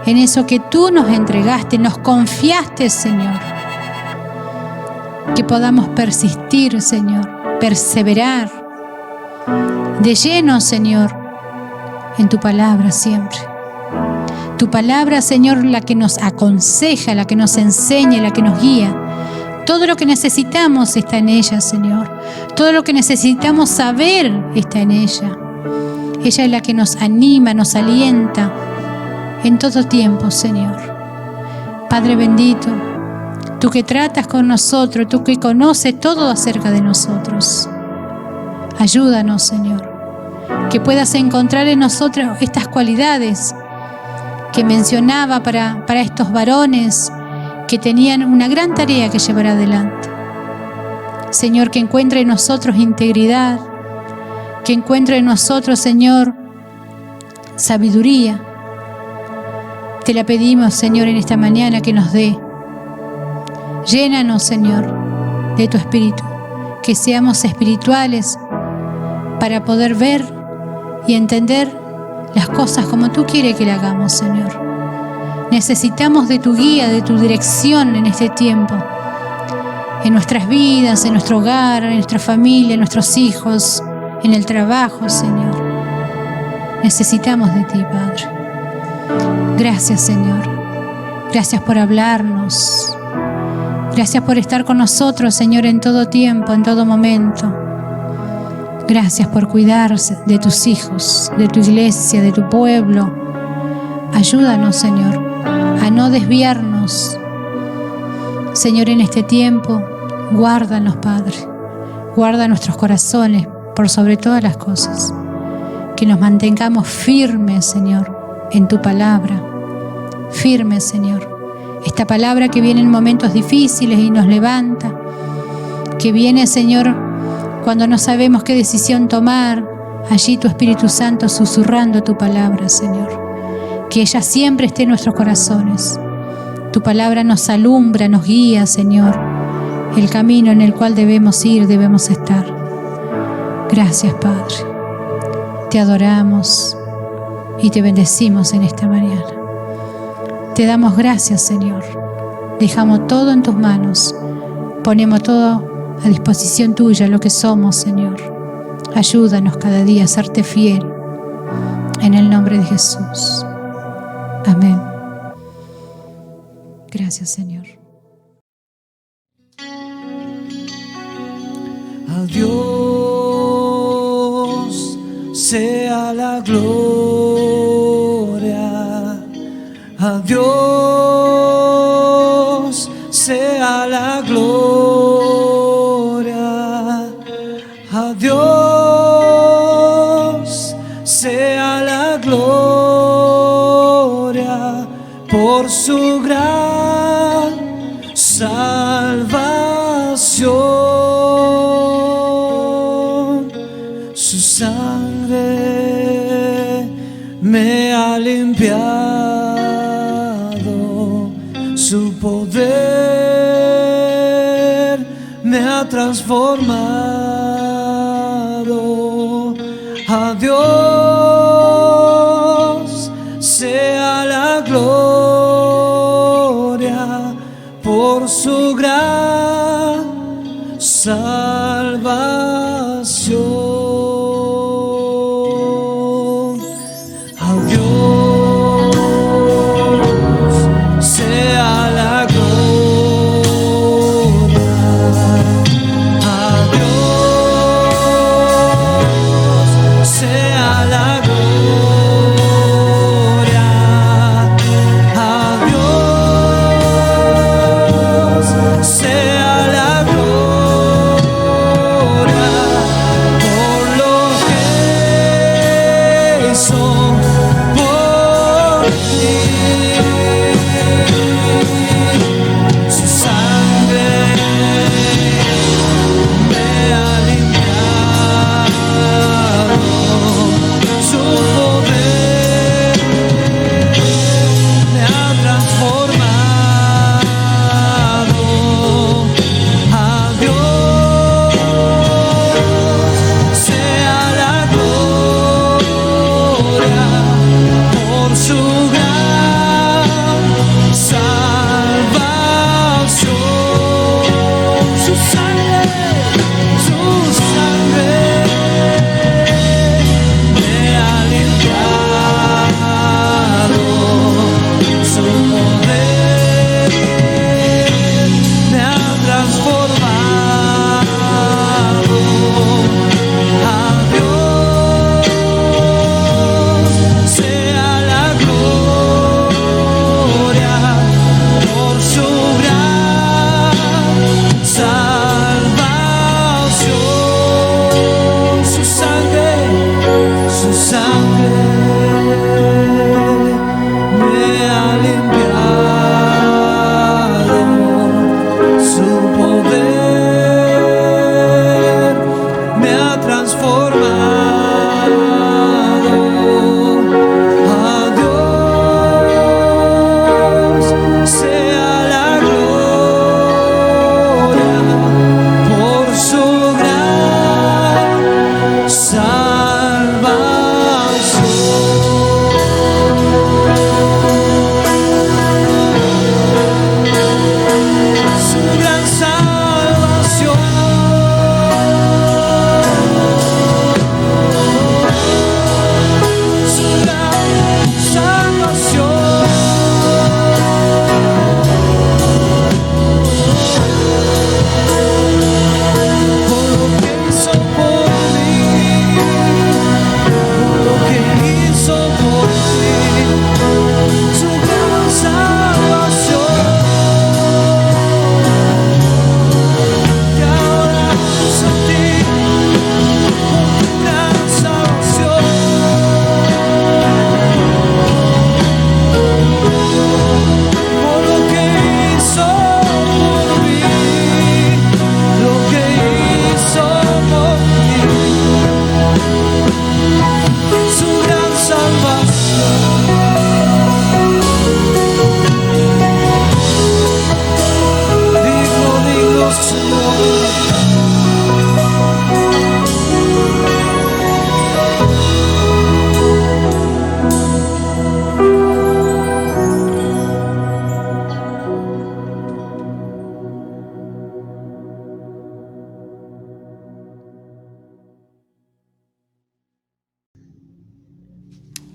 en eso que tú nos entregaste, nos confiaste, Señor. Que podamos persistir, Señor, perseverar de lleno, Señor, en tu palabra siempre. Tu palabra, Señor, la que nos aconseja, la que nos enseña, la que nos guía. Todo lo que necesitamos está en ella, Señor. Todo lo que necesitamos saber está en ella. Ella es la que nos anima, nos alienta en todo tiempo, Señor. Padre bendito, tú que tratas con nosotros, tú que conoces todo acerca de nosotros. Ayúdanos, Señor, que puedas encontrar en nosotros estas cualidades que mencionaba para estos varones que tenían una gran tarea que llevar adelante. Señor, que encuentre en nosotros integridad, que encuentre en nosotros, Señor, sabiduría. Te la pedimos, Señor, en esta mañana que nos dé. Llénanos, Señor, de tu Espíritu, que seamos espirituales para poder ver y entender las cosas como tú quieres que las hagamos, Señor. Necesitamos de tu guía, de tu dirección en este tiempo, en nuestras vidas, en nuestro hogar, en nuestra familia, en nuestros hijos, en el trabajo, Señor. Necesitamos de ti, Padre. Gracias, Señor. Gracias por hablarnos. Gracias por estar con nosotros, Señor, en todo tiempo, en todo momento. Gracias por cuidar de tus hijos, de tu iglesia, de tu pueblo. Ayúdanos, Señor, a no desviarnos. Señor, en este tiempo, guárdanos, Padre. Guarda nuestros corazones por sobre todas las cosas. Que nos mantengamos firmes, Señor, en tu palabra. Firmes, Señor. Esta palabra que viene en momentos difíciles y nos levanta. Que viene, Señor, cuando no sabemos qué decisión tomar. Allí tu Espíritu Santo susurrando tu palabra, Señor. Que ella siempre esté en nuestros corazones. Tu palabra nos alumbra, nos guía, Señor, el camino en el cual debemos ir, debemos estar. Gracias, Padre. Te adoramos y te bendecimos en esta mañana. Te damos gracias, Señor. Dejamos todo en tus manos. Ponemos todo a disposición tuya, lo que somos, Señor. Ayúdanos cada día a serte fiel. En el nombre de Jesús. Amén. Gracias, Señor. A Dios sea la gloria. A Dios sea la gloria. A Dios sea la gloria por su gran salvación. Su sangre me ha limpiado, su poder me ha transformado. A Dios sea la gloria por su gran salvación. A Dios sea la gloria. A Dios sea la gloria. A Dios sea la gloria.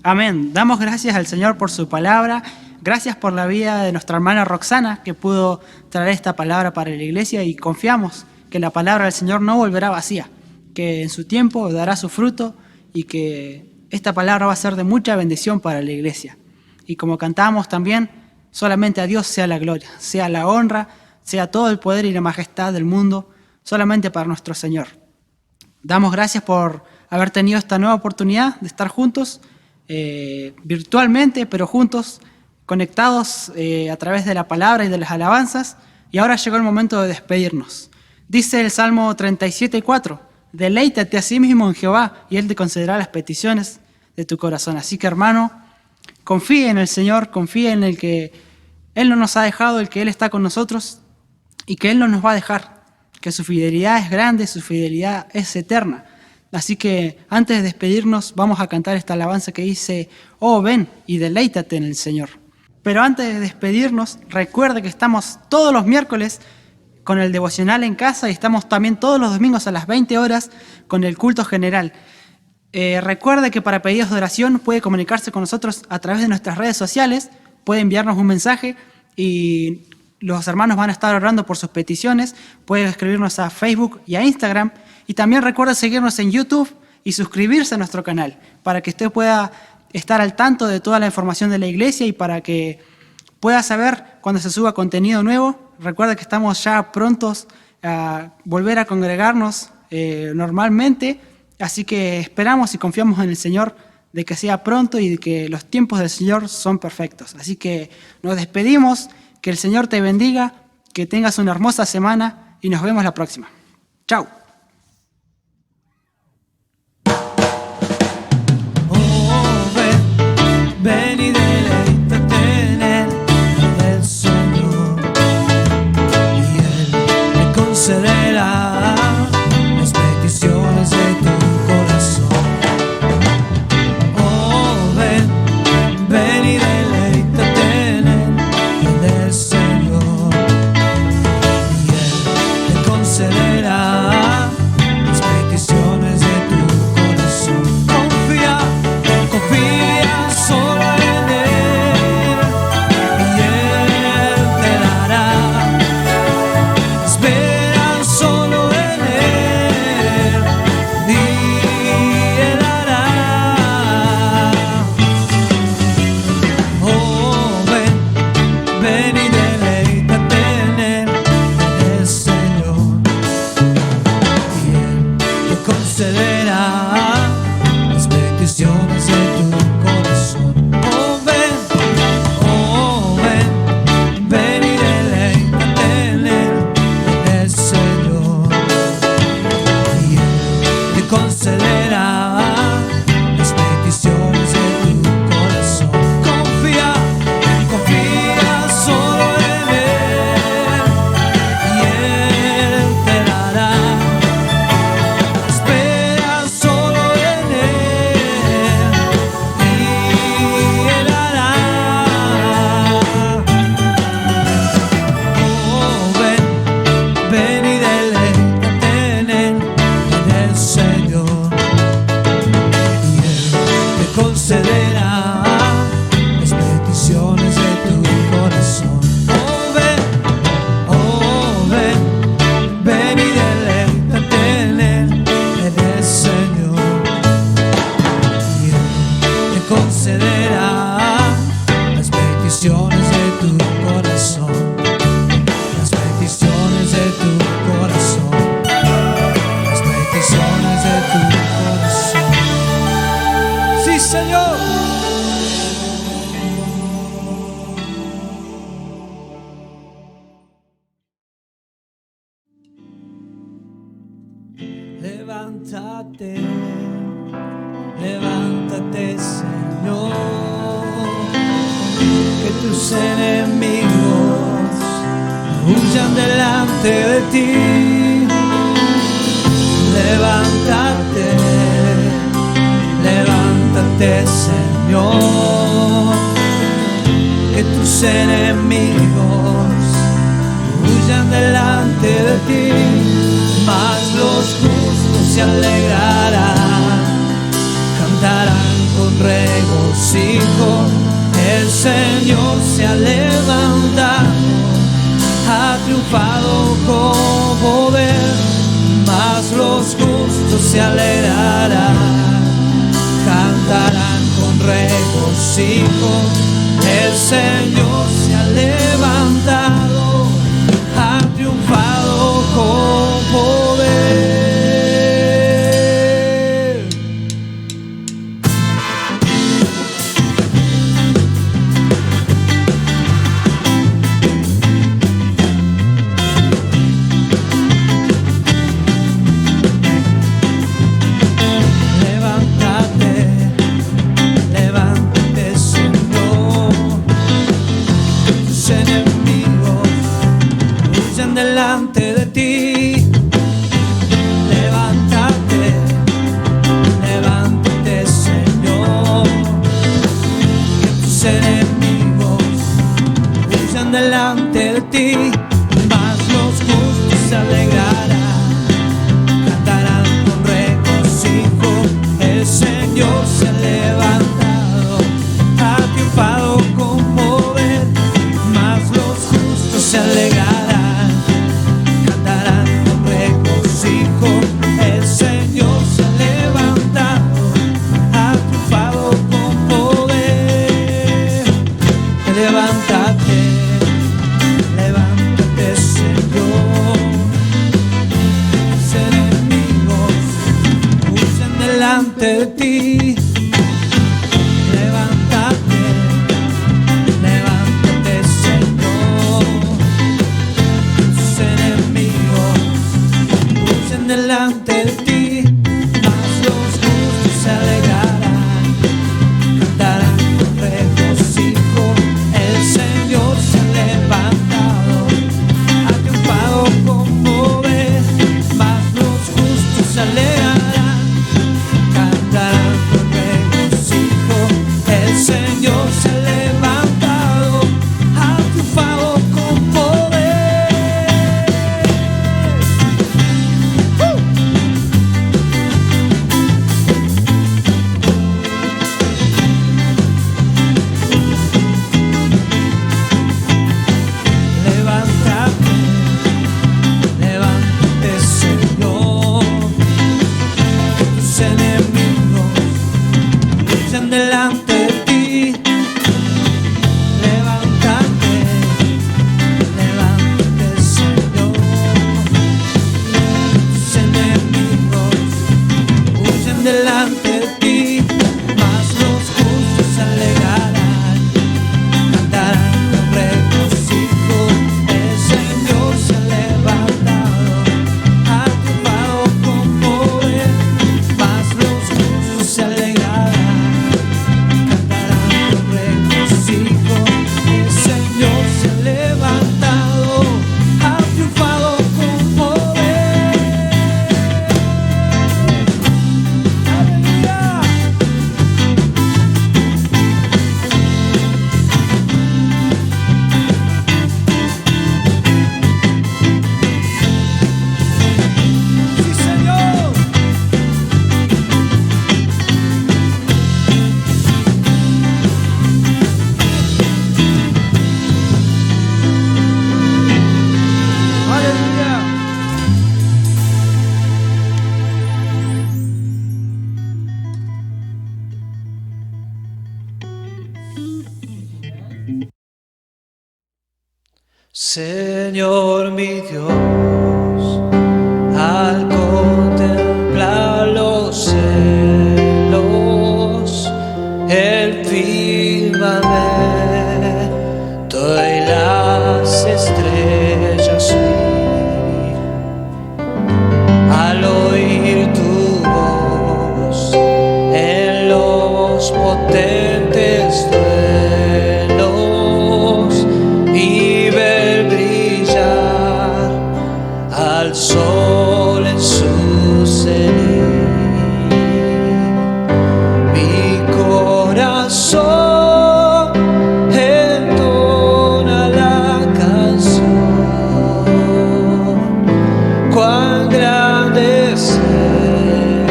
Amén. Damos gracias al Señor por su palabra. Gracias por la vida de nuestra hermana Roxana, que pudo traer esta palabra para la iglesia, y confiamos que la palabra del Señor no volverá vacía, que en su tiempo dará su fruto y que esta palabra va a ser de mucha bendición para la iglesia. Y como cantamos también, solamente a Dios sea la gloria, sea la honra, sea todo el poder y la majestad del mundo, solamente para nuestro Señor. Damos gracias por haber tenido esta nueva oportunidad de estar juntos, virtualmente, pero juntos, conectados a través de la palabra y de las alabanzas. Y ahora llegó el momento de despedirnos. Dice el Salmo 37:4, deleítate a sí mismo en Jehová y Él te concederá las peticiones de tu corazón. Así que, hermano, confíe en el Señor, confíe en el que Él no nos ha dejado, el que Él está con nosotros y que Él no nos va a dejar, que su fidelidad es grande, su fidelidad es eterna. Así que antes de despedirnos vamos a cantar esta alabanza que dice: oh, ven y deleítate en el Señor. Pero antes de despedirnos, recuerde que estamos todos los miércoles con el devocional en casa y estamos también todos los domingos a las 20 horas con el culto general. Recuerde que para pedidos de oración puede comunicarse con nosotros a través de nuestras redes sociales, puede enviarnos un mensaje y los hermanos van a estar orando por sus peticiones. Puede escribirnos a Facebook y a Instagram. Y también recuerde seguirnos en YouTube y suscribirse a nuestro canal para que usted pueda estar al tanto de toda la información de la iglesia y para que pueda saber cuando se suba contenido nuevo. Recuerde que estamos ya prontos a volver a congregarnos normalmente, así que esperamos y confiamos en el Señor de que sea pronto y de que los tiempos del Señor son perfectos. Así que nos despedimos, que el Señor te bendiga, que tengas una hermosa semana y nos vemos la próxima. Chao. Ven y deleítate en Él, el Señor, y Él te concederá las peticiones de tu corazón. Oh, ven y deleítate en Él, el Señor, y Él te concederá las peticiones de tu corazón. Confía solo en Él y Él te dará. Espera solo en Él y Él hará. Oh, ven y deleítate en Él, el Señor, y Él te concederá las peticiones de tu corazón. Oh, ven y deleítate en Él, el Señor, y Él te concederá las peticiones de tu corazón. Confía solo en Él y Él te dará. Espera solo en Él y Él hará. Oh, ven y deleítate en Él, en el Señor, y Él te concederá las peticiones de tu corazón. Oh, ven y deleítate en Él, en el Señor, y Él te concederá las peticiones de tu corazón. Las peticiones de tu corazón. Las peticiones de tu corazón. Sí, Señor. Levántate, levántate, Señor, que tus enemigos huyan delante de ti. Levántate, levántate, Señor, que tus enemigos huyan delante de ti. Mas los justos se alegrarán, cantarán con regocijo. mas los justos se alegrarán, cantarán con regocijo. El Señor se ha levantado, ha triunfado con poder. Delante de ti, levántate, levántate, Señor, que tus enemigos huyan delante de ti, mas los justos se alegrarán, cantarán con regocijo. El Señor se ha levantado, ha triunfado con poder, mas los justos se alegrarán. El Señor se ha levantado, ha triunfado con poder. Levántate, levántate, Señor. Tus enemigos huyen delante de ti. Levántate, levántate, Señor. Tus enemigos delante de ti, mas los justos se alegrarán, cantarán con regocijo. El Señor se ha levantado, ha triunfado con poder, mas los justos se alegrarán, cantarán con regocijo. El Señor se ha levantado, ha triunfado con poder. Delante de ti, levántate, levántate, Señor. Tus enemigos huyen delante de ti, mas los justos se alegrarán, cantarán con regocijo. El Señor se ha levantado, ha triunfado con poder, mas los justos se alegrarán. El Señor se ha levantado, ha triunfado con poder. ¡Aleluya! ¡Sí, Señor! Señor mi Dios, al contemplar los cielos, el firmamento y las estrellas vi, al oír tu voz en los potentes truenos y ver brillar al sol en su cenit, mi corazón entona la canción. Cuán grande es Él,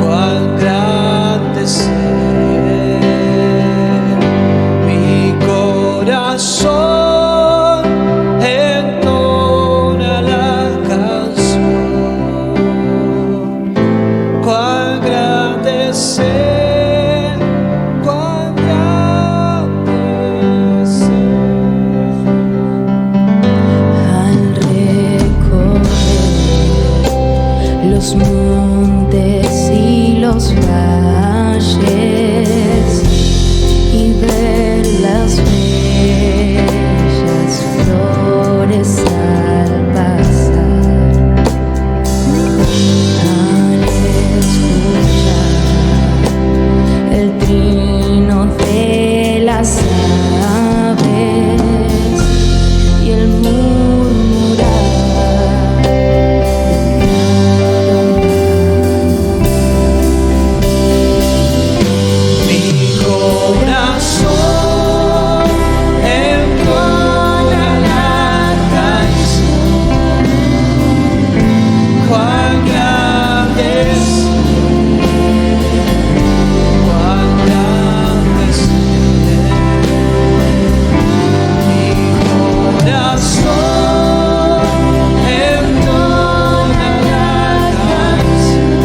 cuán grande es Él, mi corazón entona la los montes y los valles y ver las bellas flores al pasar, al escuchar el trino de las aves y el murmurar mi corazón entona la canción. Cuán grande es, cuán grande es mi corazón entona la canción.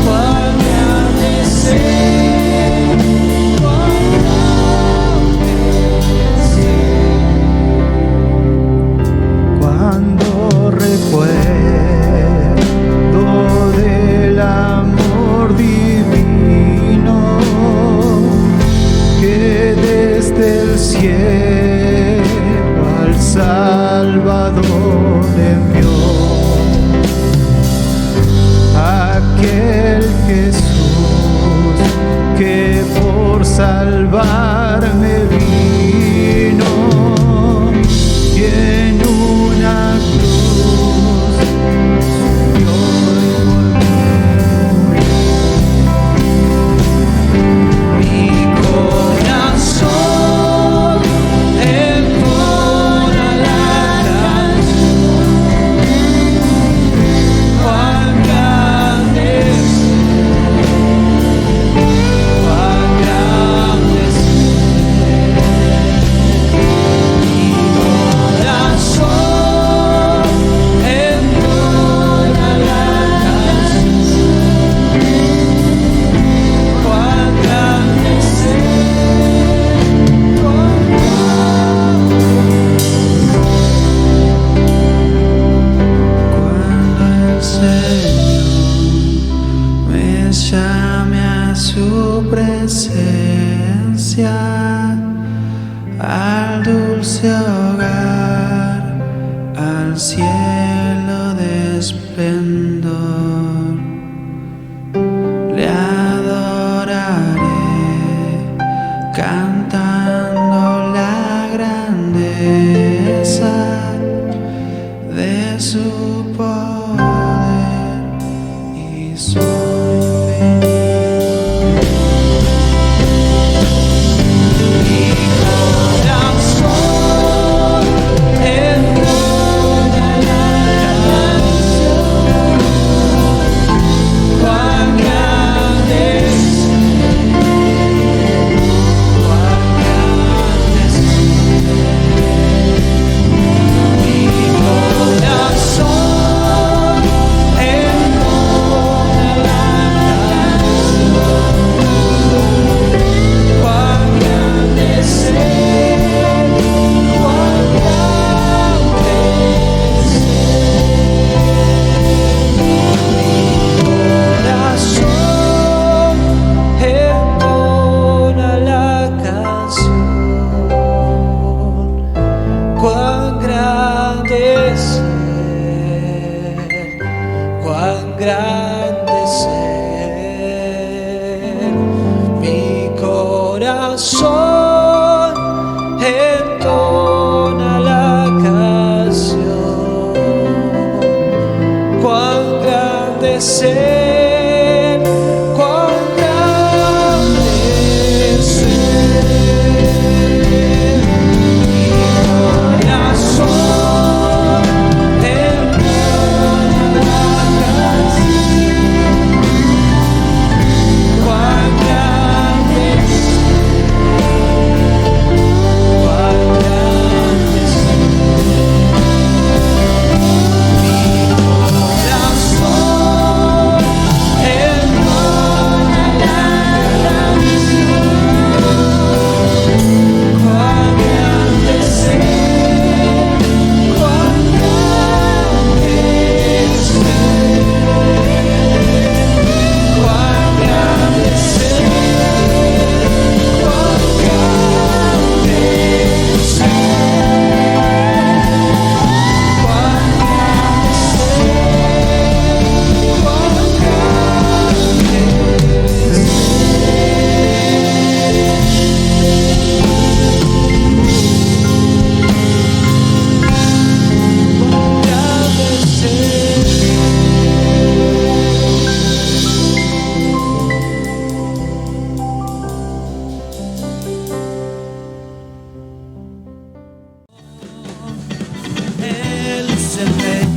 Cuán grande es cuán Cuando recuerdo del amor divino que desde el cielo al Salvador envió, aquel Jesús que por salvarme vino y en una cruz murió mi corazón entona la canción. Cuán grande es, cuán grande es mi corazón entona la canción. Cuán grande es, cuando el Señor me llame a su presencia, al dulce hogar, al cielo de esplendor, le adoraré cantando la grandeza de su poder y su mi corazón entona la canción. Cuán grande es, cuán grande es mi corazón entona la canción. Cuán grande es, cuán grande es mi corazón entona la canción. Cuán grande es, cuán grande es mi corazón entona la canción. Cuán grande es, cuán grande es mi corazón entona la canción. Cuán grande es, el Rey